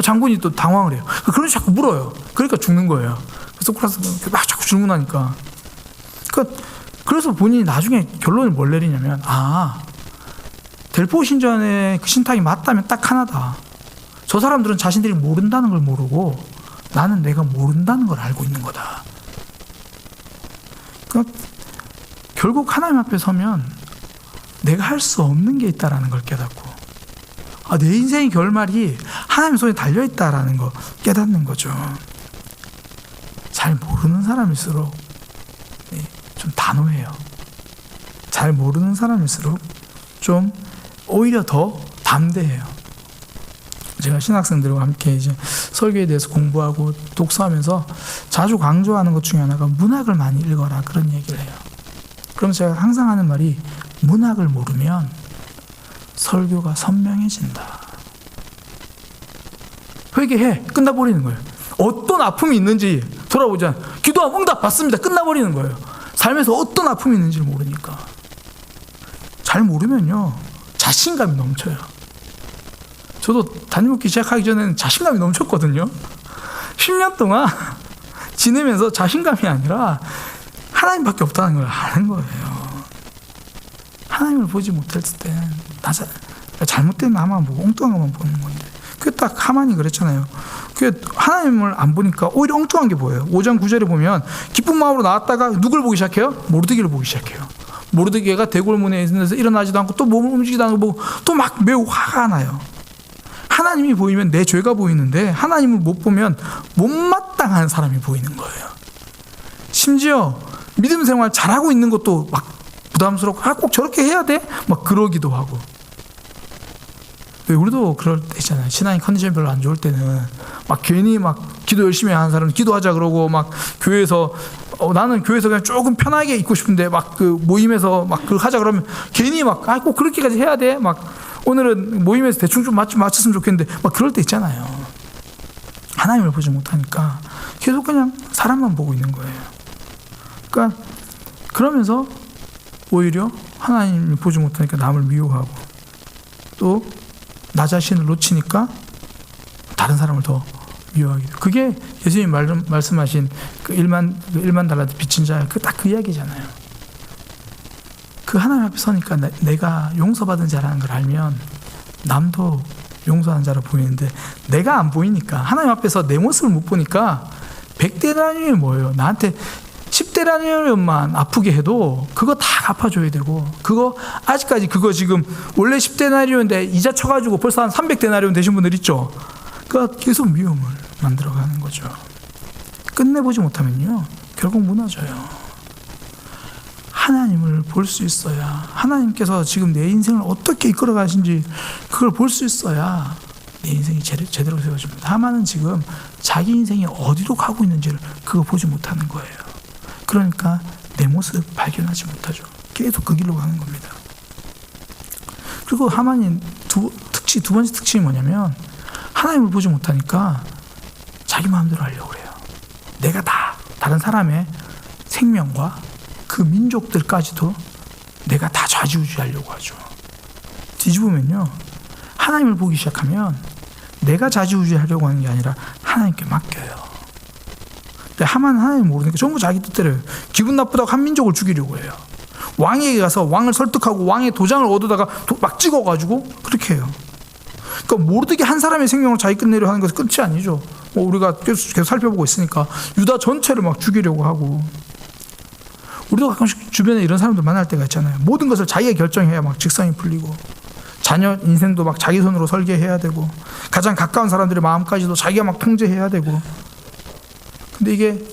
장군이 또 당황을 해요. 그런 자꾸 물어요. 그러니까 죽는 거예요. 소크라테스가 막 자꾸 질문하니까. 그래서 본인이 나중에 결론을 뭘 내리냐면 델포 신전의 그 신탁이 맞다면 딱 하나다. 저 사람들은 자신들이 모른다는 걸 모르고 나는 내가 모른다는 걸 알고 있는 거다. 그러니까 결국 하나님 앞에 서면 내가 할 수 없는 게 있다라는 걸 깨닫고 내 인생의 결말이 하나님 손에 달려있다라는 거 깨닫는 거죠. 잘 모르는 사람일수록 좀 단호해요. 잘 모르는 사람일수록 좀 오히려 더 담대해요. 제가 신학생들과 함께 이제 설교에 대해서 공부하고 독서하면서 자주 강조하는 것 중에 하나가 문학을 많이 읽어라, 그런 얘기를 해요. 그럼 제가 항상 하는 말이, 문학을 모르면 설교가 선명해진다. 회개해, 끝나버리는 거예요. 어떤 아픔이 있는지 돌아보자. 기도하면 응답 받습니다. 끝나버리는 거예요. 삶에서 어떤 아픔이 있는지를 모르니까. 잘 모르면요, 자신감이 넘쳐요. 저도 담임목회 시작하기 전에는 자신감이 넘쳤거든요. 10년 동안 지내면서 자신감이 아니라 하나님밖에 없다는 걸 아는 거예요. 하나님을 보지 못했을 때 잘못된 나만 보고 엉뚱한 것만 보는 건데, 그게 딱 하만이 그랬잖아요. 그게 하나님을 안 보니까 오히려 엉뚱한 게 보여요. 5장 9절에 보면 기쁜 마음으로 나왔다가 누굴 보기 시작해요? 모르드게를 보기 시작해요. 모르드게가 대궐문에 있는데서 일어나지도 않고 또 몸을 움직이지도 않고 또 막 매우 화가 나요. 하나님이 보이면 내 죄가 보이는데 하나님을 못 보면 못마땅한 사람이 보이는 거예요. 심지어 믿음 생활 잘하고 있는 것도 막 부담스럽고, 꼭 저렇게 해야 돼? 막 그러기도 하고. 우리도 그럴 때 있잖아요. 신앙의 컨디션이 별로 안 좋을 때는 막 괜히 막 기도 열심히 하는 사람은 기도하자 그러고, 막 교회에서 나는 교회에서 그냥 조금 편하게 있고 싶은데 막 그 모임에서 막 그걸 하자 그러면 괜히 막 꼭 그렇게까지 해야 돼? 막 오늘은 모임에서 대충 좀 맞췄으면 좋겠는데 막 그럴 때 있잖아요. 하나님을 보지 못하니까 계속 그냥 사람만 보고 있는 거예요. 그러니까 그러면서 오히려 하나님을 보지 못하니까 남을 미워하고, 또 나 자신을 놓치니까 다른 사람을 더 미워하게 돼요. 그게 예수님이 말씀하신 그 1만 달란트 빚진 자, 딱 그 이야기잖아요. 그 하나님 앞에 서니까 내가 용서받은 자라는 걸 알면 남도 용서한 자로 보이는데, 내가 안 보이니까, 하나님 앞에서 내 모습을 못 보니까 100데나리온이 뭐예요? 나한테 10데나리온만 아프게 해도 그거 다 갚아줘야 되고, 그거 아직까지 그거 지금 원래 10데나리온인데 이자 쳐가지고 벌써 한 300데나리온 되신 분들 있죠? 그러니까 계속 미움을 만들어가는 거죠. 끝내보지 못하면요, 결국 무너져요. 하나님을 볼 수 있어야, 하나님께서 지금 내 인생을 어떻게 이끌어 가신지 그걸 볼 수 있어야 내 인생이 제대로 세워집니다. 하만은 지금 자기 인생이 어디로 가고 있는지를 그거 보지 못하는 거예요. 그러니까 내 모습 발견하지 못하죠. 계속 그 길로 가는 겁니다. 그리고 하만이 두 번째 특징이 뭐냐면, 하나님을 보지 못하니까 자기 마음대로 하려고 해요. 내가 다른 사람의 생명과 그 민족들까지도 내가 다 좌지우지하려고 하죠. 뒤집으면요, 하나님을 보기 시작하면 내가 좌지우지하려고 하는 게 아니라 하나님께 맡겨요. 근데 하만은 하나님 모르니까 전부 자기 뜻대로 해요. 기분 나쁘다고 한 민족을 죽이려고 해요. 왕에게 가서 왕을 설득하고 왕의 도장을 얻어다가 막 찍어가지고 그렇게 해요. 그러니까 모르드게 한 사람의 생명을 자기 끝내려 하는 것은 끝이 아니죠. 우리가 계속 살펴보고 있으니까 유다 전체를 막 죽이려고 하고. 우리도 가끔씩 주변에 이런 사람들 만날 때가 있잖아요. 모든 것을 자기가 결정해야 막 직성이 풀리고, 자녀 인생도 막 자기 손으로 설계해야 되고, 가장 가까운 사람들의 마음까지도 자기가 막 통제해야 되고. 근데 이게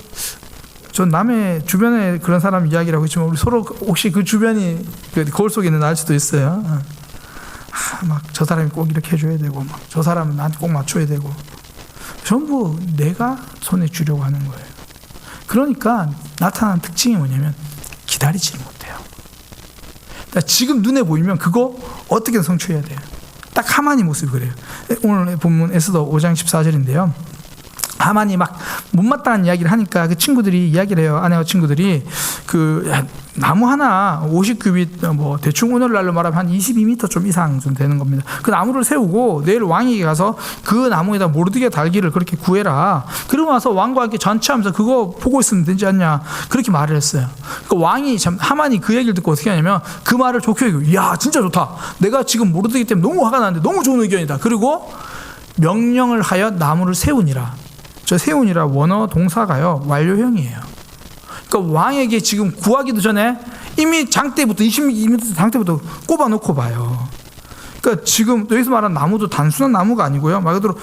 전 남의 주변에 그런 사람 이야기라고 했지만, 우리 서로 혹시 그 주변이 거울 속에 있는 알 수도 있어요. 막 저 사람이 꼭 이렇게 해줘야 되고, 막 저 사람은 나한테 꼭 맞춰야 되고, 전부 내가 손에 쥐려고 하는 거예요. 그러니까 나타나는 특징이 뭐냐면 기다리지 못해요. 그러니까 지금 눈에 보이면 그거 어떻게든 성취해야 돼요. 딱 하만이 모습이 그래요. 오늘 본문 에스더 5장 14절인데요. 하만이 막 못마땅한 이야기를 하니까 그 친구들이 이야기를 해요. 아내와 친구들이 그 나무 하나 50규빗 뭐 대충 오늘날로 말하면 한 22m 좀 이상 좀 되는 겁니다. 그 나무를 세우고 내일 왕에게 가서 그 나무에다 모르드게 달기를 그렇게 구해라. 그러고 나서 왕과 함께 전체하면서 그거 보고 있으면 되지 않냐, 그렇게 말을 했어요. 그 왕이 참, 하만이 그 얘기를 듣고 어떻게 하냐면 그 말을 좋게 여기고, 이야 진짜 좋다, 내가 지금 모르드게 때문에 너무 화가 나는데 너무 좋은 의견이다. 그리고 명령을 하여 나무를 세우니라. 저 세우니라 원어 동사가요 완료형이에요. 그러니까 왕에게 지금 구하기도 전에 이미 장대부터 22m 장대부터 꼽아놓고 봐요. 그러니까 지금 여기서 말하는 나무도 단순한 나무가 아니고요, 말 그대로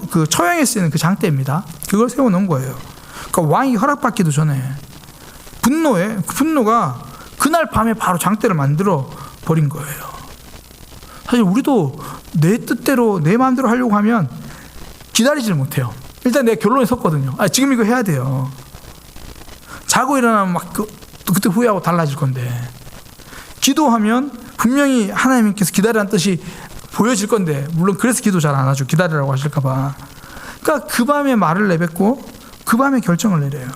그 처형에 쓰이는 그 장대입니다. 그걸 세워놓은 거예요. 그러니까 왕이 허락받기도 전에 분노가 그날 밤에 바로 장대를 만들어 버린 거예요. 사실 우리도 내 뜻대로 내 마음대로 하려고 하면 기다리질 못해요. 일단 내가 결론에 섰거든요. 지금 이거 해야 돼요. 자고 일어나면 막 그때 후회하고 달라질 건데, 기도하면 분명히 하나님께서 기다리라는 뜻이 보여질 건데, 물론 그래서 기도 잘 안 하죠. 기다리라고 하실까 봐. 그러니까 그 밤에 말을 내뱉고 그 밤에 결정을 내려요.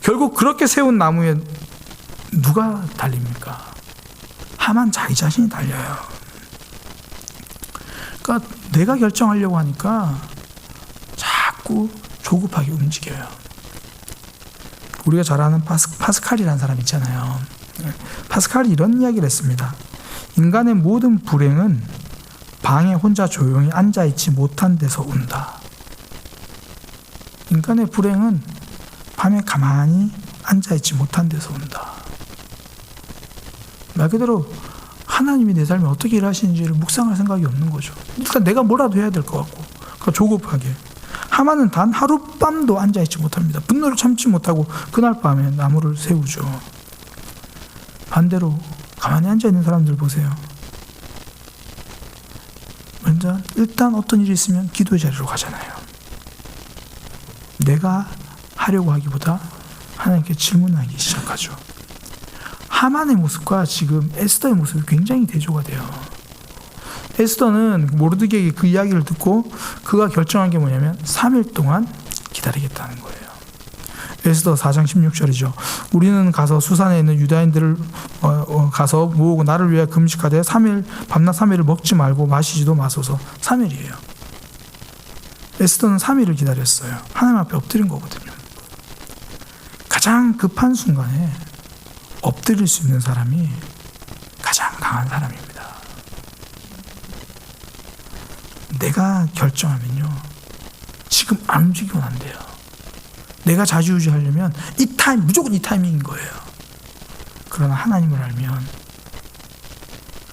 결국 그렇게 세운 나무에 누가 달립니까? 하만 자기 자신이 달려요. 그러니까 내가 결정하려고 하니까 자꾸 조급하게 움직여요. 우리가 잘 아는 파스칼이라는 사람 있잖아요. 파스칼이 이런 이야기를 했습니다. 인간의 모든 불행은 방에 혼자 조용히 앉아있지 못한 데서 온다. 인간의 불행은 밤에 가만히 앉아있지 못한 데서 온다. 말 그대로 하나님이 내 삶에 어떻게 일하시는지를 묵상할 생각이 없는 거죠. 일단 내가 뭐라도 해야 될 것 같고, 그러니까 조급하게. 하만은 단 하룻밤도 앉아있지 못합니다. 분노를 참지 못하고 그날 밤에 나무를 세우죠. 반대로 가만히 앉아있는 사람들 보세요. 먼저 일단 어떤 일이 있으면 기도의 자리로 가잖아요. 내가 하려고 하기보다 하나님께 질문하기 시작하죠. 하만의 모습과 지금 에스더의 모습이 굉장히 대조가 돼요. 에스더는 모르드게에게 그 이야기를 듣고 그가 결정한 게 뭐냐면 3일 동안 기다리겠다는 거예요. 에스더 4장 16절이죠. 우리는 가서 수산에 있는 유다인들을 가서 모으고 나를 위해 금식하되 3일 밤낮 3일을 먹지 말고 마시지도 마소서. 3일이에요. 에스더는 3일을 기다렸어요. 하나님 앞에 엎드린 거거든요. 가장 급한 순간에 엎드릴 수 있는 사람이 가장 강한 사람입니다. 내가 결정하면요, 지금 안 움직이면 안 돼요. 내가 좌지우지하려면 무조건 이 타이밍인 거예요. 그러나 하나님을 알면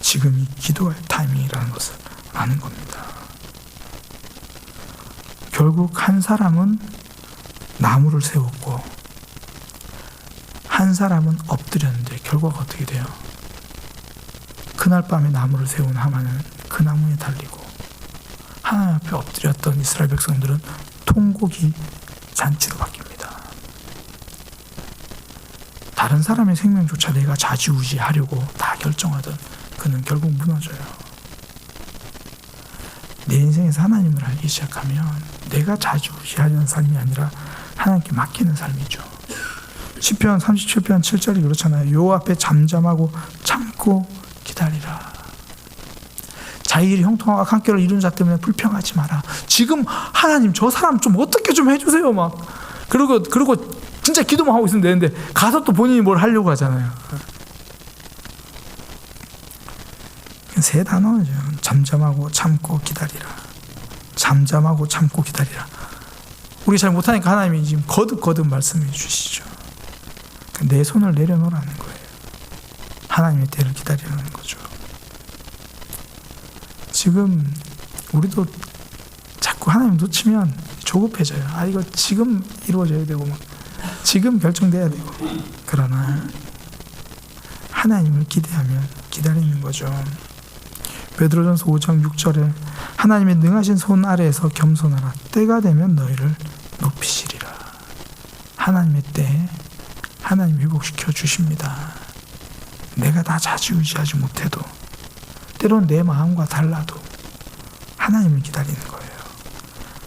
지금이 기도할 타이밍이라는 것을 아는 겁니다. 결국 한 사람은 나무를 세웠고 한 사람은 엎드렸는데 결과가 어떻게 돼요? 그날 밤에 나무를 세운 하만은 그 나무에 달리고 하나님 앞에 엎드렸던 이스라엘 백성들은 통곡이 잔치로 바뀝니다. 다른 사람의 생명조차 내가 좌지우지하려고 다 결정하던 그는 결국 무너져요. 내 인생에서 하나님을 알기 시작하면 내가 좌지우지하려는 삶이 아니라 하나님께 맡기는 삶이죠. 시편 37편 7절이 그렇잖아요. 여호와 앞에 잠잠하고 참고 기다리라. 자기 일이 형통하고 악한 꾀를 이룬 자 때문에 불평하지 마라. 지금 하나님 저 사람 좀 어떻게 좀 해주세요 막. 그리고 진짜 기도만 하고 있으면 되는데 가서 또 본인이 뭘 하려고 하잖아요. 세 단어죠. 잠잠하고 참고 기다리라. 잠잠하고 참고 기다리라. 우리 잘 못하니까 하나님이 지금 거듭 말씀해 주시죠. 내 손을 내려놓으라는 거예요. 하나님의 때를 기다리라는 거죠. 지금 우리도 자꾸 하나님 놓치면 조급해져요. 이거 지금 이루어져야 되고 막 지금 결정돼야 되고. 그러나 하나님을 기대하면 기다리는 거죠. 베드로전서 5장 6절에 하나님의 능하신 손 아래에서 겸손하라. 때가 되면 너희를 높이시리라. 하나님의 때에 하나님 회복시켜 주십니다. 내가 다 좌지우지하지 못해도 때로는 내 마음과 달라도 하나님을 기다리는 거예요.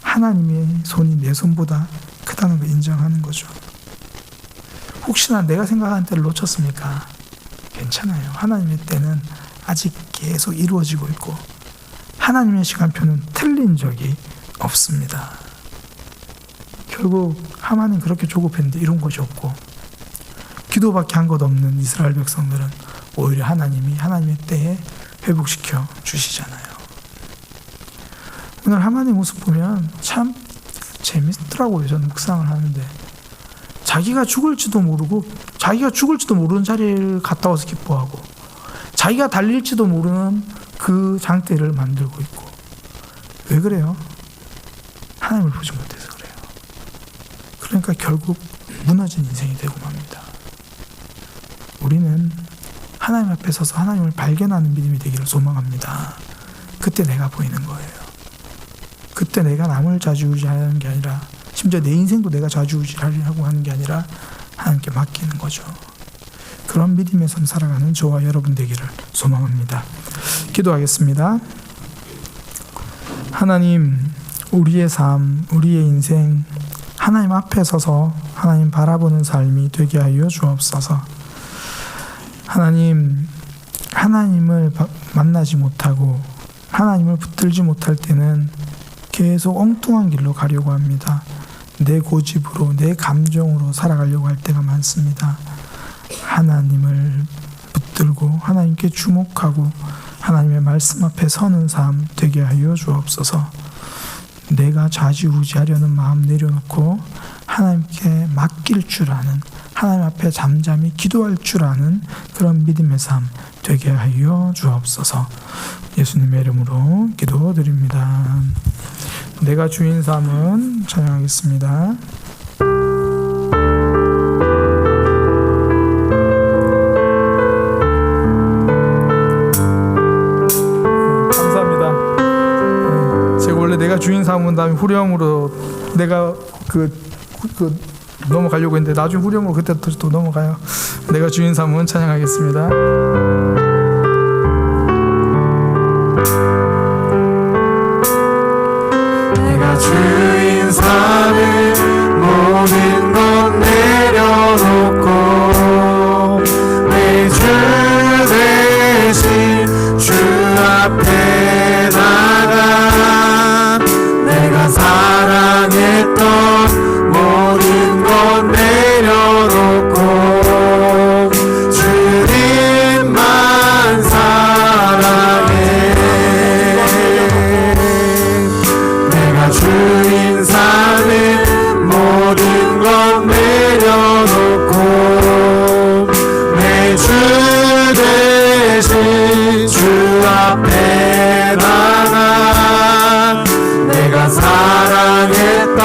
하나님의 손이 내 손보다 크다는 걸 인정하는 거죠. 혹시나 내가 생각하는 때를 놓쳤습니까? 괜찮아요. 하나님의 때는 아직 계속 이루어지고 있고 하나님의 시간표는 틀린 적이 없습니다. 결국 하만은 그렇게 조급했는데 이룬 것이 없고 기도밖에 한 것 없는 이스라엘 백성들은 오히려 하나님의 때에 회복시켜 주시잖아요. 오늘 하만의 모습 보면 참 재밌더라고요. 저는 묵상을 하는데 자기가 죽을지도 모르는 자리를 갔다 와서 기뻐하고 자기가 달릴지도 모르는 그 장대를 만들고 있고. 왜 그래요? 하나님을 보지 못해서 그래요. 그러니까 결국 무너진 인생이 되고 맙니다. 우리는 하나님 앞에 서서 하나님을 발견하는 믿음이 되기를 소망합니다. 그때 내가 보이는 거예요. 그때 내가 남을 좌지우지하는 게 아니라 심지어 내 인생도 내가 좌지우지하려고 하는 게 아니라 하나님께 맡기는 거죠. 그런 믿음의 삶 살아가는 저와 여러분 되기를 소망합니다. 기도하겠습니다. 하나님, 우리의 삶, 우리의 인생 하나님 앞에 서서 하나님 바라보는 삶이 되게 하여 주옵소서. 하나님, 하나님을 만나지 못하고 하나님을 붙들지 못할 때는 계속 엉뚱한 길로 가려고 합니다. 내 고집으로, 내 감정으로 살아가려고 할 때가 많습니다. 하나님을 붙들고 하나님께 주목하고 하나님의 말씀 앞에 서는 삶 되게 하여 주옵소서. 내가 좌지우지하려는 마음 내려놓고 하나님께 맡길 줄 아는, 하나님 앞에 잠잠히 기도할 줄 아는 그런 믿음의 삶 되게 하여 주옵소서. 예수님의 이름으로 기도드립니다. 내가 주인 삶은 찬양하겠습니다. 감사합니다. 제가 원래 내가 주인 삼은 다음에 후렴으로 내가 넘어가려고 했는데 나중에 후렴으로 그때 또 넘어가요. 내가 주인 삼은 찬양하겠습니다. 내가 주인 삼을 모든 것 내려놓고 내 주 대신 주 앞에 나가 내가 사랑했던 모든 것 내려놓고 주님만 사랑해. 내가 주인 삼은 모든 것 내려놓고 내 주 대신 주 앞에 나가 내가 사랑했던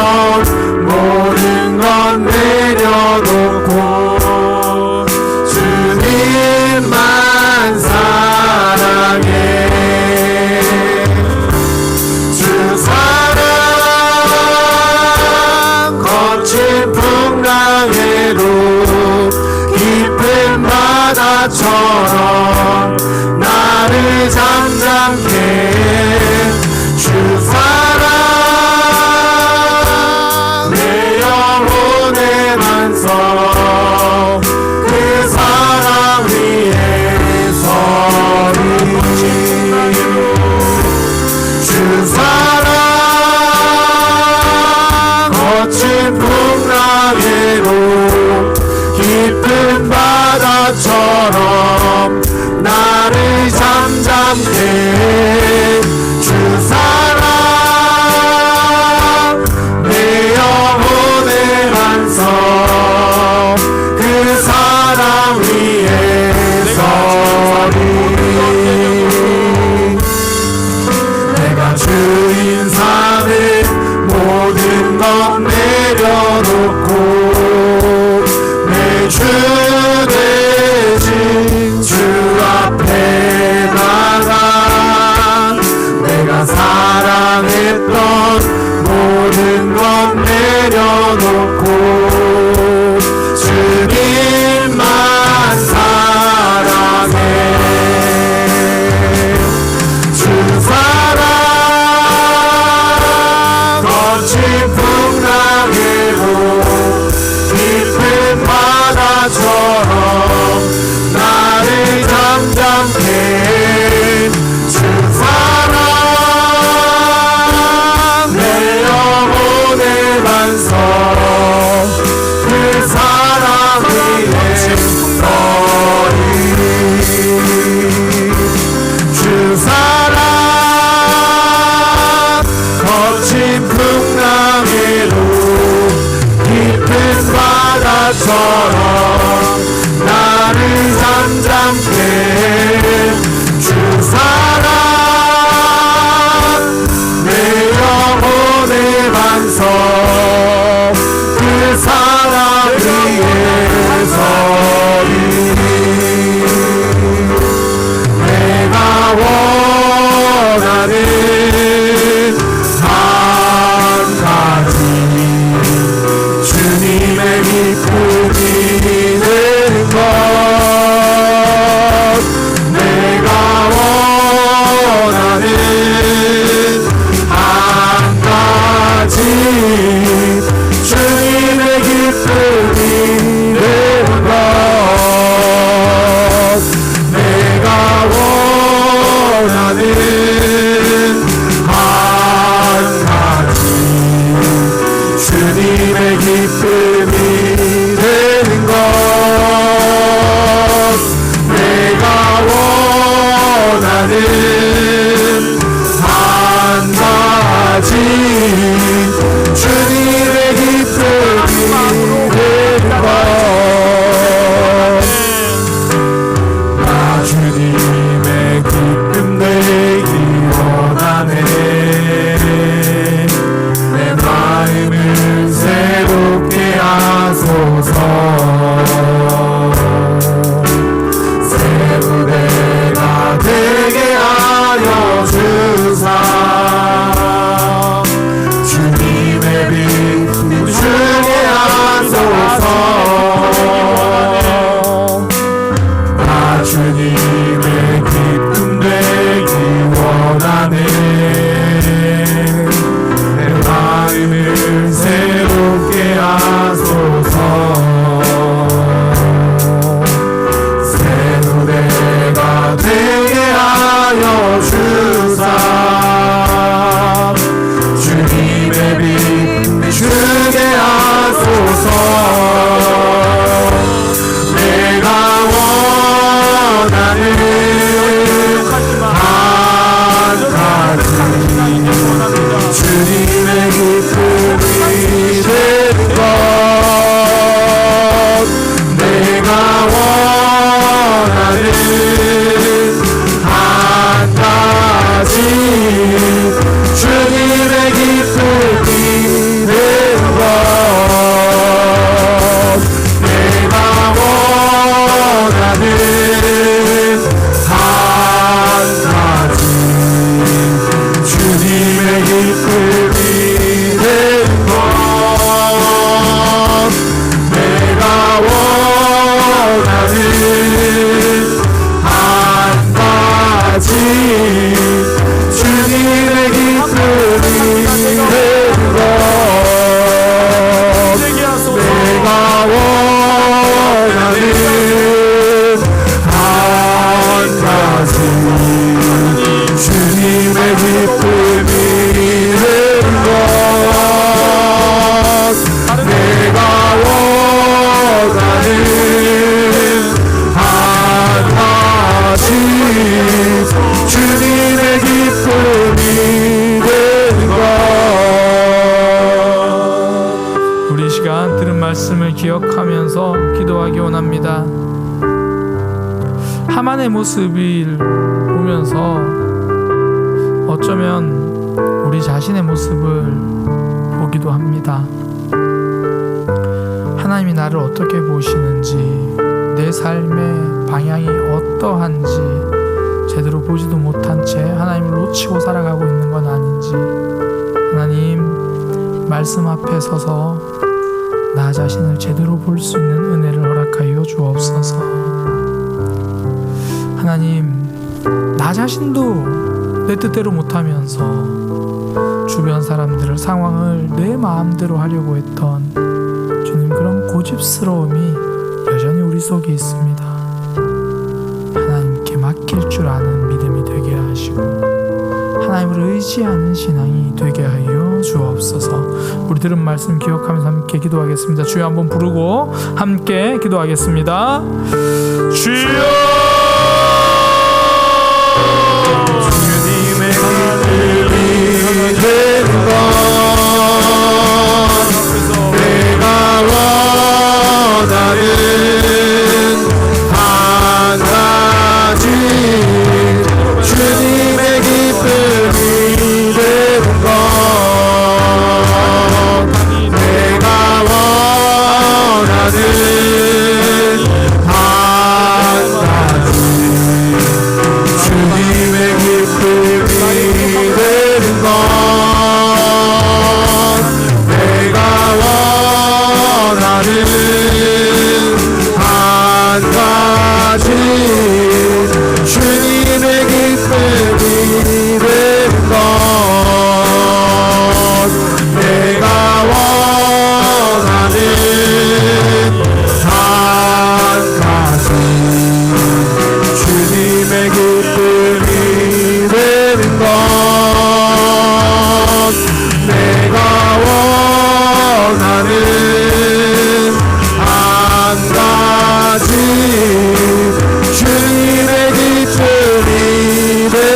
모든 것 내려놓고 주님만 사랑해. 주 사랑 거친 풍랑에도 깊은 바다처럼 나를 잠잠케 주 사랑 내 영혼의 반석 그 사랑 위에 서리 주 사랑 거친 풍랑에도 깊은 바다처럼 나를 잠잠케 주 사랑 한 가지 주님의 기쁨이 되는 것 나 주님의 기쁨 되기 원하네 내 마음을 새롭게 하소서 새로 내가 되게 하여 주사 주님의 빛 비추게 하소서 나 주님의 기쁨 되기 원하네 내 마음을 새롭게 하소서 새로 내가 되게 하여 주사 주님의 빛 비추게 하소서 내가 원하는 한 가지 주님의 기쁨이 되는 것 내가 원하는 한 가지 주님의 기쁨이 되는 것 내가 원하는 한 가지 주님의 기쁨이 되는 것 내가 원하는 한 가지 주님의 기쁨이 되는 것 내가 원하는 한 가지 주님의 기쁨이 되는 것 내가 원하는 한 가지 주님의 기쁨이 되는 것 우리 이 시간 들은 말씀을 기억하면서 기도하기 원합니다. 하만의 모습을 보면서 어쩌면 우리 자신의 모습을 보기도 합니다. 하나님이 나를 어떻게 보시는지, 내 삶의 방향이 어떠한지 제대로 보지도 못한 채 하나님을 놓치고 살아가고 있는 건 아닌지, 하나님 말씀 앞에 서서 나 자신을 제대로 볼 수 있는 은혜를 허락하여 주옵소서. 하나님, 나 자신도 내 뜻대로 못하면서 주변 사람들을, 상황을 내 마음대로 하려고 했던 주님, 그런 고집스러움이 여전히 우리 속에 있습니다. 하나님께 맡길 줄 아는 믿음이 되게 하시고 하나님을 의지하는 신앙이 되게 하여 주옵소서. 우리 들은 말씀 기억하면서 함께 기도하겠습니다. 주여 한번 부르고 함께 기도하겠습니다. 주여, 주님의 기쁨이 되는 것 내가 원하는 한 가지 주님의 기쁨이 되는 것 내가 원하는 한 가지 주님의 기쁨이 되는 것 내가 원하는 한 가지 주님의 기쁨이 되는 것 내가 원하는 한 가지 주님의 기쁨이 되는 것 내가 원하는 한 가지 주님의 기쁨이 되는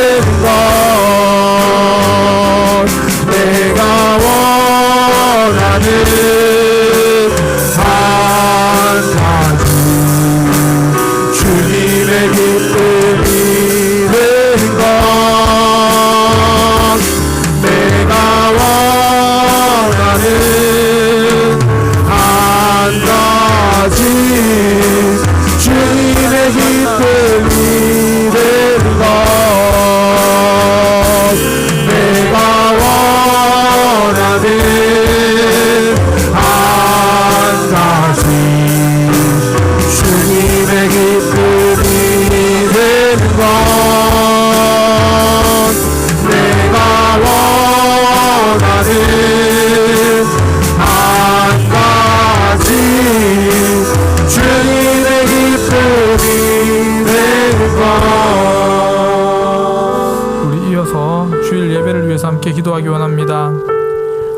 함께 기도하기 원합니다.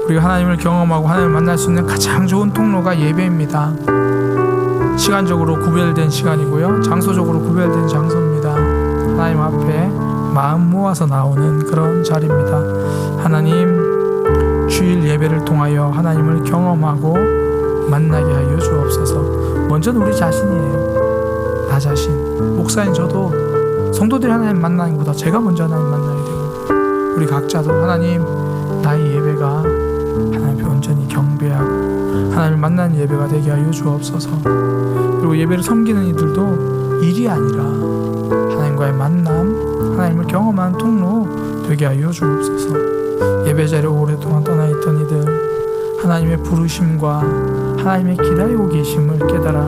우리가 하나님을 경험하고 하나님을 만날 수 있는 가장 좋은 통로가 예배입니다. 시간적으로 구별된 시간이고요, 장소적으로 구별된 장소입니다. 하나님 앞에 마음 모아서 나오는 그런 자리입니다. 하나님, 주일 예배를 통하여 하나님을 경험하고 만나게 하여 주옵소서. 먼저는 우리 자신이에요. 나 자신. 목사인 저도 성도들이 하나님 만나는 것보다 제가 먼저 하나님 만나야 되고, 우리 각자도 하나님, 나의 예배가 하나님 앞에 온전히 경배하고 하나님을 만나는 예배가 되게 하여 주옵소서. 그리고 예배를 섬기는 이들도 일이 아니라 하나님과의 만남, 하나님을 경험하는 통로 되게 하여 주옵소서. 예배 자리에 오랫동안 떠나 있던 이들, 하나님의 부르심과 하나님의 기다리고 계심을 깨달아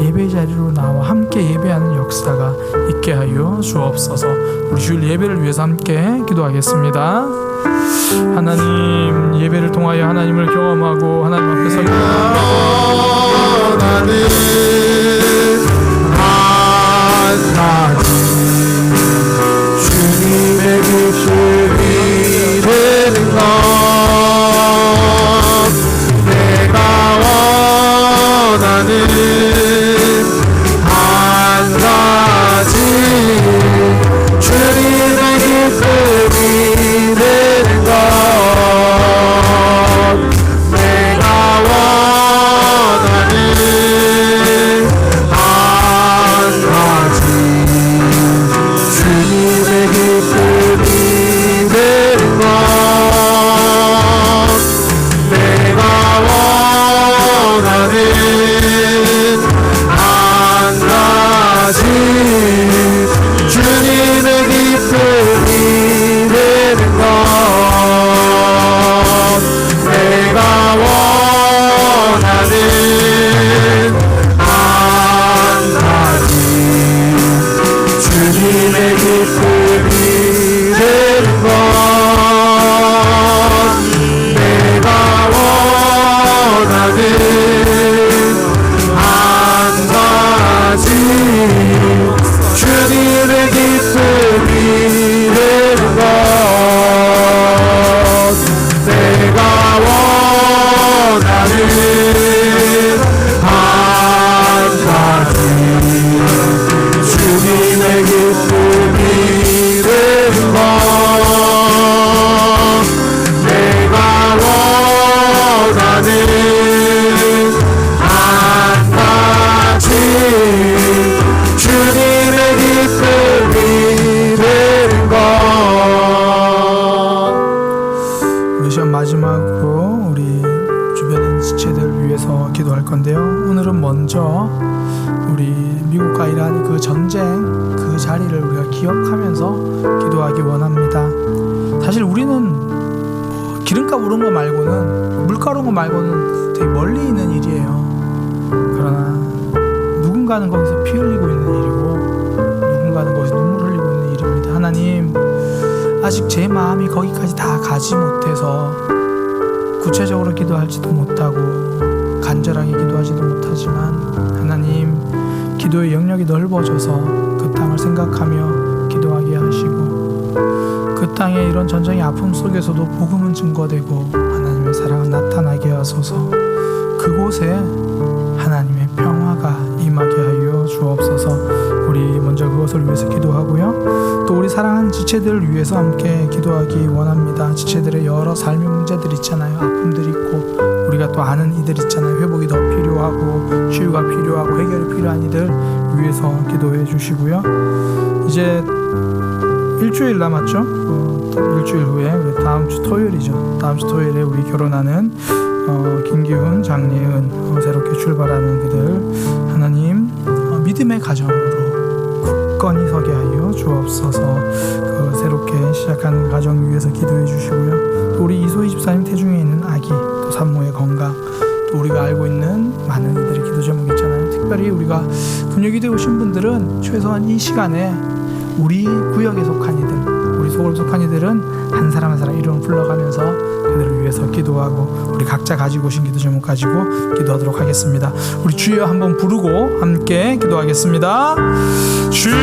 예배 자리로 나와 함께 예배하는 역사가 있게 하여 주옵소서. 우리 주일 예배를 위해서 함께 기도하겠습니다. 하나님, 예배를 통하여 하나님을 경험하고 하나님 앞에 서게 나는 한가지 주님의 기쁨이 되는 것, 내가 원하는 한 가지 주님의 기쁨이 되는 것, 내가 원하는 한 가지 주님의 기쁨이 되는 것, 내가 원하는 한 가지 주님의 기쁨이 되는 것, 내가 원하는 한 가지 주님의 기쁨이 되는 것, 내가 원하는 한 가지 주님의 기쁨이 되는 것, 내가 원하는 한 가지 주님의 기쁨이 되는 것, 내가 원하는 한 가지 주님의 기쁨이 되는 것. 우리 시험 마지막으로 우리 주변의 지체들을 위해서 기도할 건데요. 오늘은 먼저 우리 미국과 이란 그 전쟁 그 자리를 우리가 기억하면서 기도하기 원합니다. 사실 우리는 기름값 오른 거 말고는, 물가 오른 거 말고는 되게 멀리 있는 일이에요. 그러나 누군가는 거기서 피 흘리고 있는 일이고, 누군가는 거기서 눈물 흘리고 있는 일입니다. 하나님, 아직 제 마음이 거기까지 다 가지 못해서 구체적으로 기도할지도 못하고 간절하게 기도하지도 못하지만, 하나님, 기도의 영역이 넓어져서 그 땅을 생각하며 기도하게 하시고, 그 땅의 이런 전쟁의 아픔 속에서도 복음은 증거되고 하나님의 사랑은 나타나게 하소서. 그곳에 하나님의 평화가 임하게 하여 주옵소서. 우리 먼저 그것을 위해서 기도하고요, 또 우리 사랑하는 지체들을 위해서 함께 기도하기 원합니다. 지체들의 여러 삶의 문제들 있잖아요. 아픔들이 있고, 우리가 또 아는 이들 있잖아요. 회복이 더 필요하고 치유가 필요하고 해결이 필요한 이들 위해서 기도해 주시고요. 이제 일주일 남았죠. 일주일 후에 다음 주 토요일이죠. 다음 주 토요일에 우리 결혼하는 김기훈, 장예은, 새롭게 출발하는 그들, 하나님, 믿음의 가정으로 굳건히 서게 하여 주옵소서. 그 새롭게 시작하는 가정 위해서 기도해 주시고요. 또 우리 이소희 집사님 태중에 있는 아기, 또 산모의 건강, 또 우리가 알고 있는 많은 이들의 기도 제목이 있잖아요. 특별히 우리가 근육이 오신 분들은 최소한 이 시간에 우리 구역에 속한 이들, 우리 속을 속한 이들은 한 사람 한 사람 이름을 불러가면서 그들을 위해서 기도하고, 우리 각자 가지고 오신 기도 제목 가지고 기도하도록 하겠습니다. 우리 주여 한번 부르고 함께 기도하겠습니다. 주여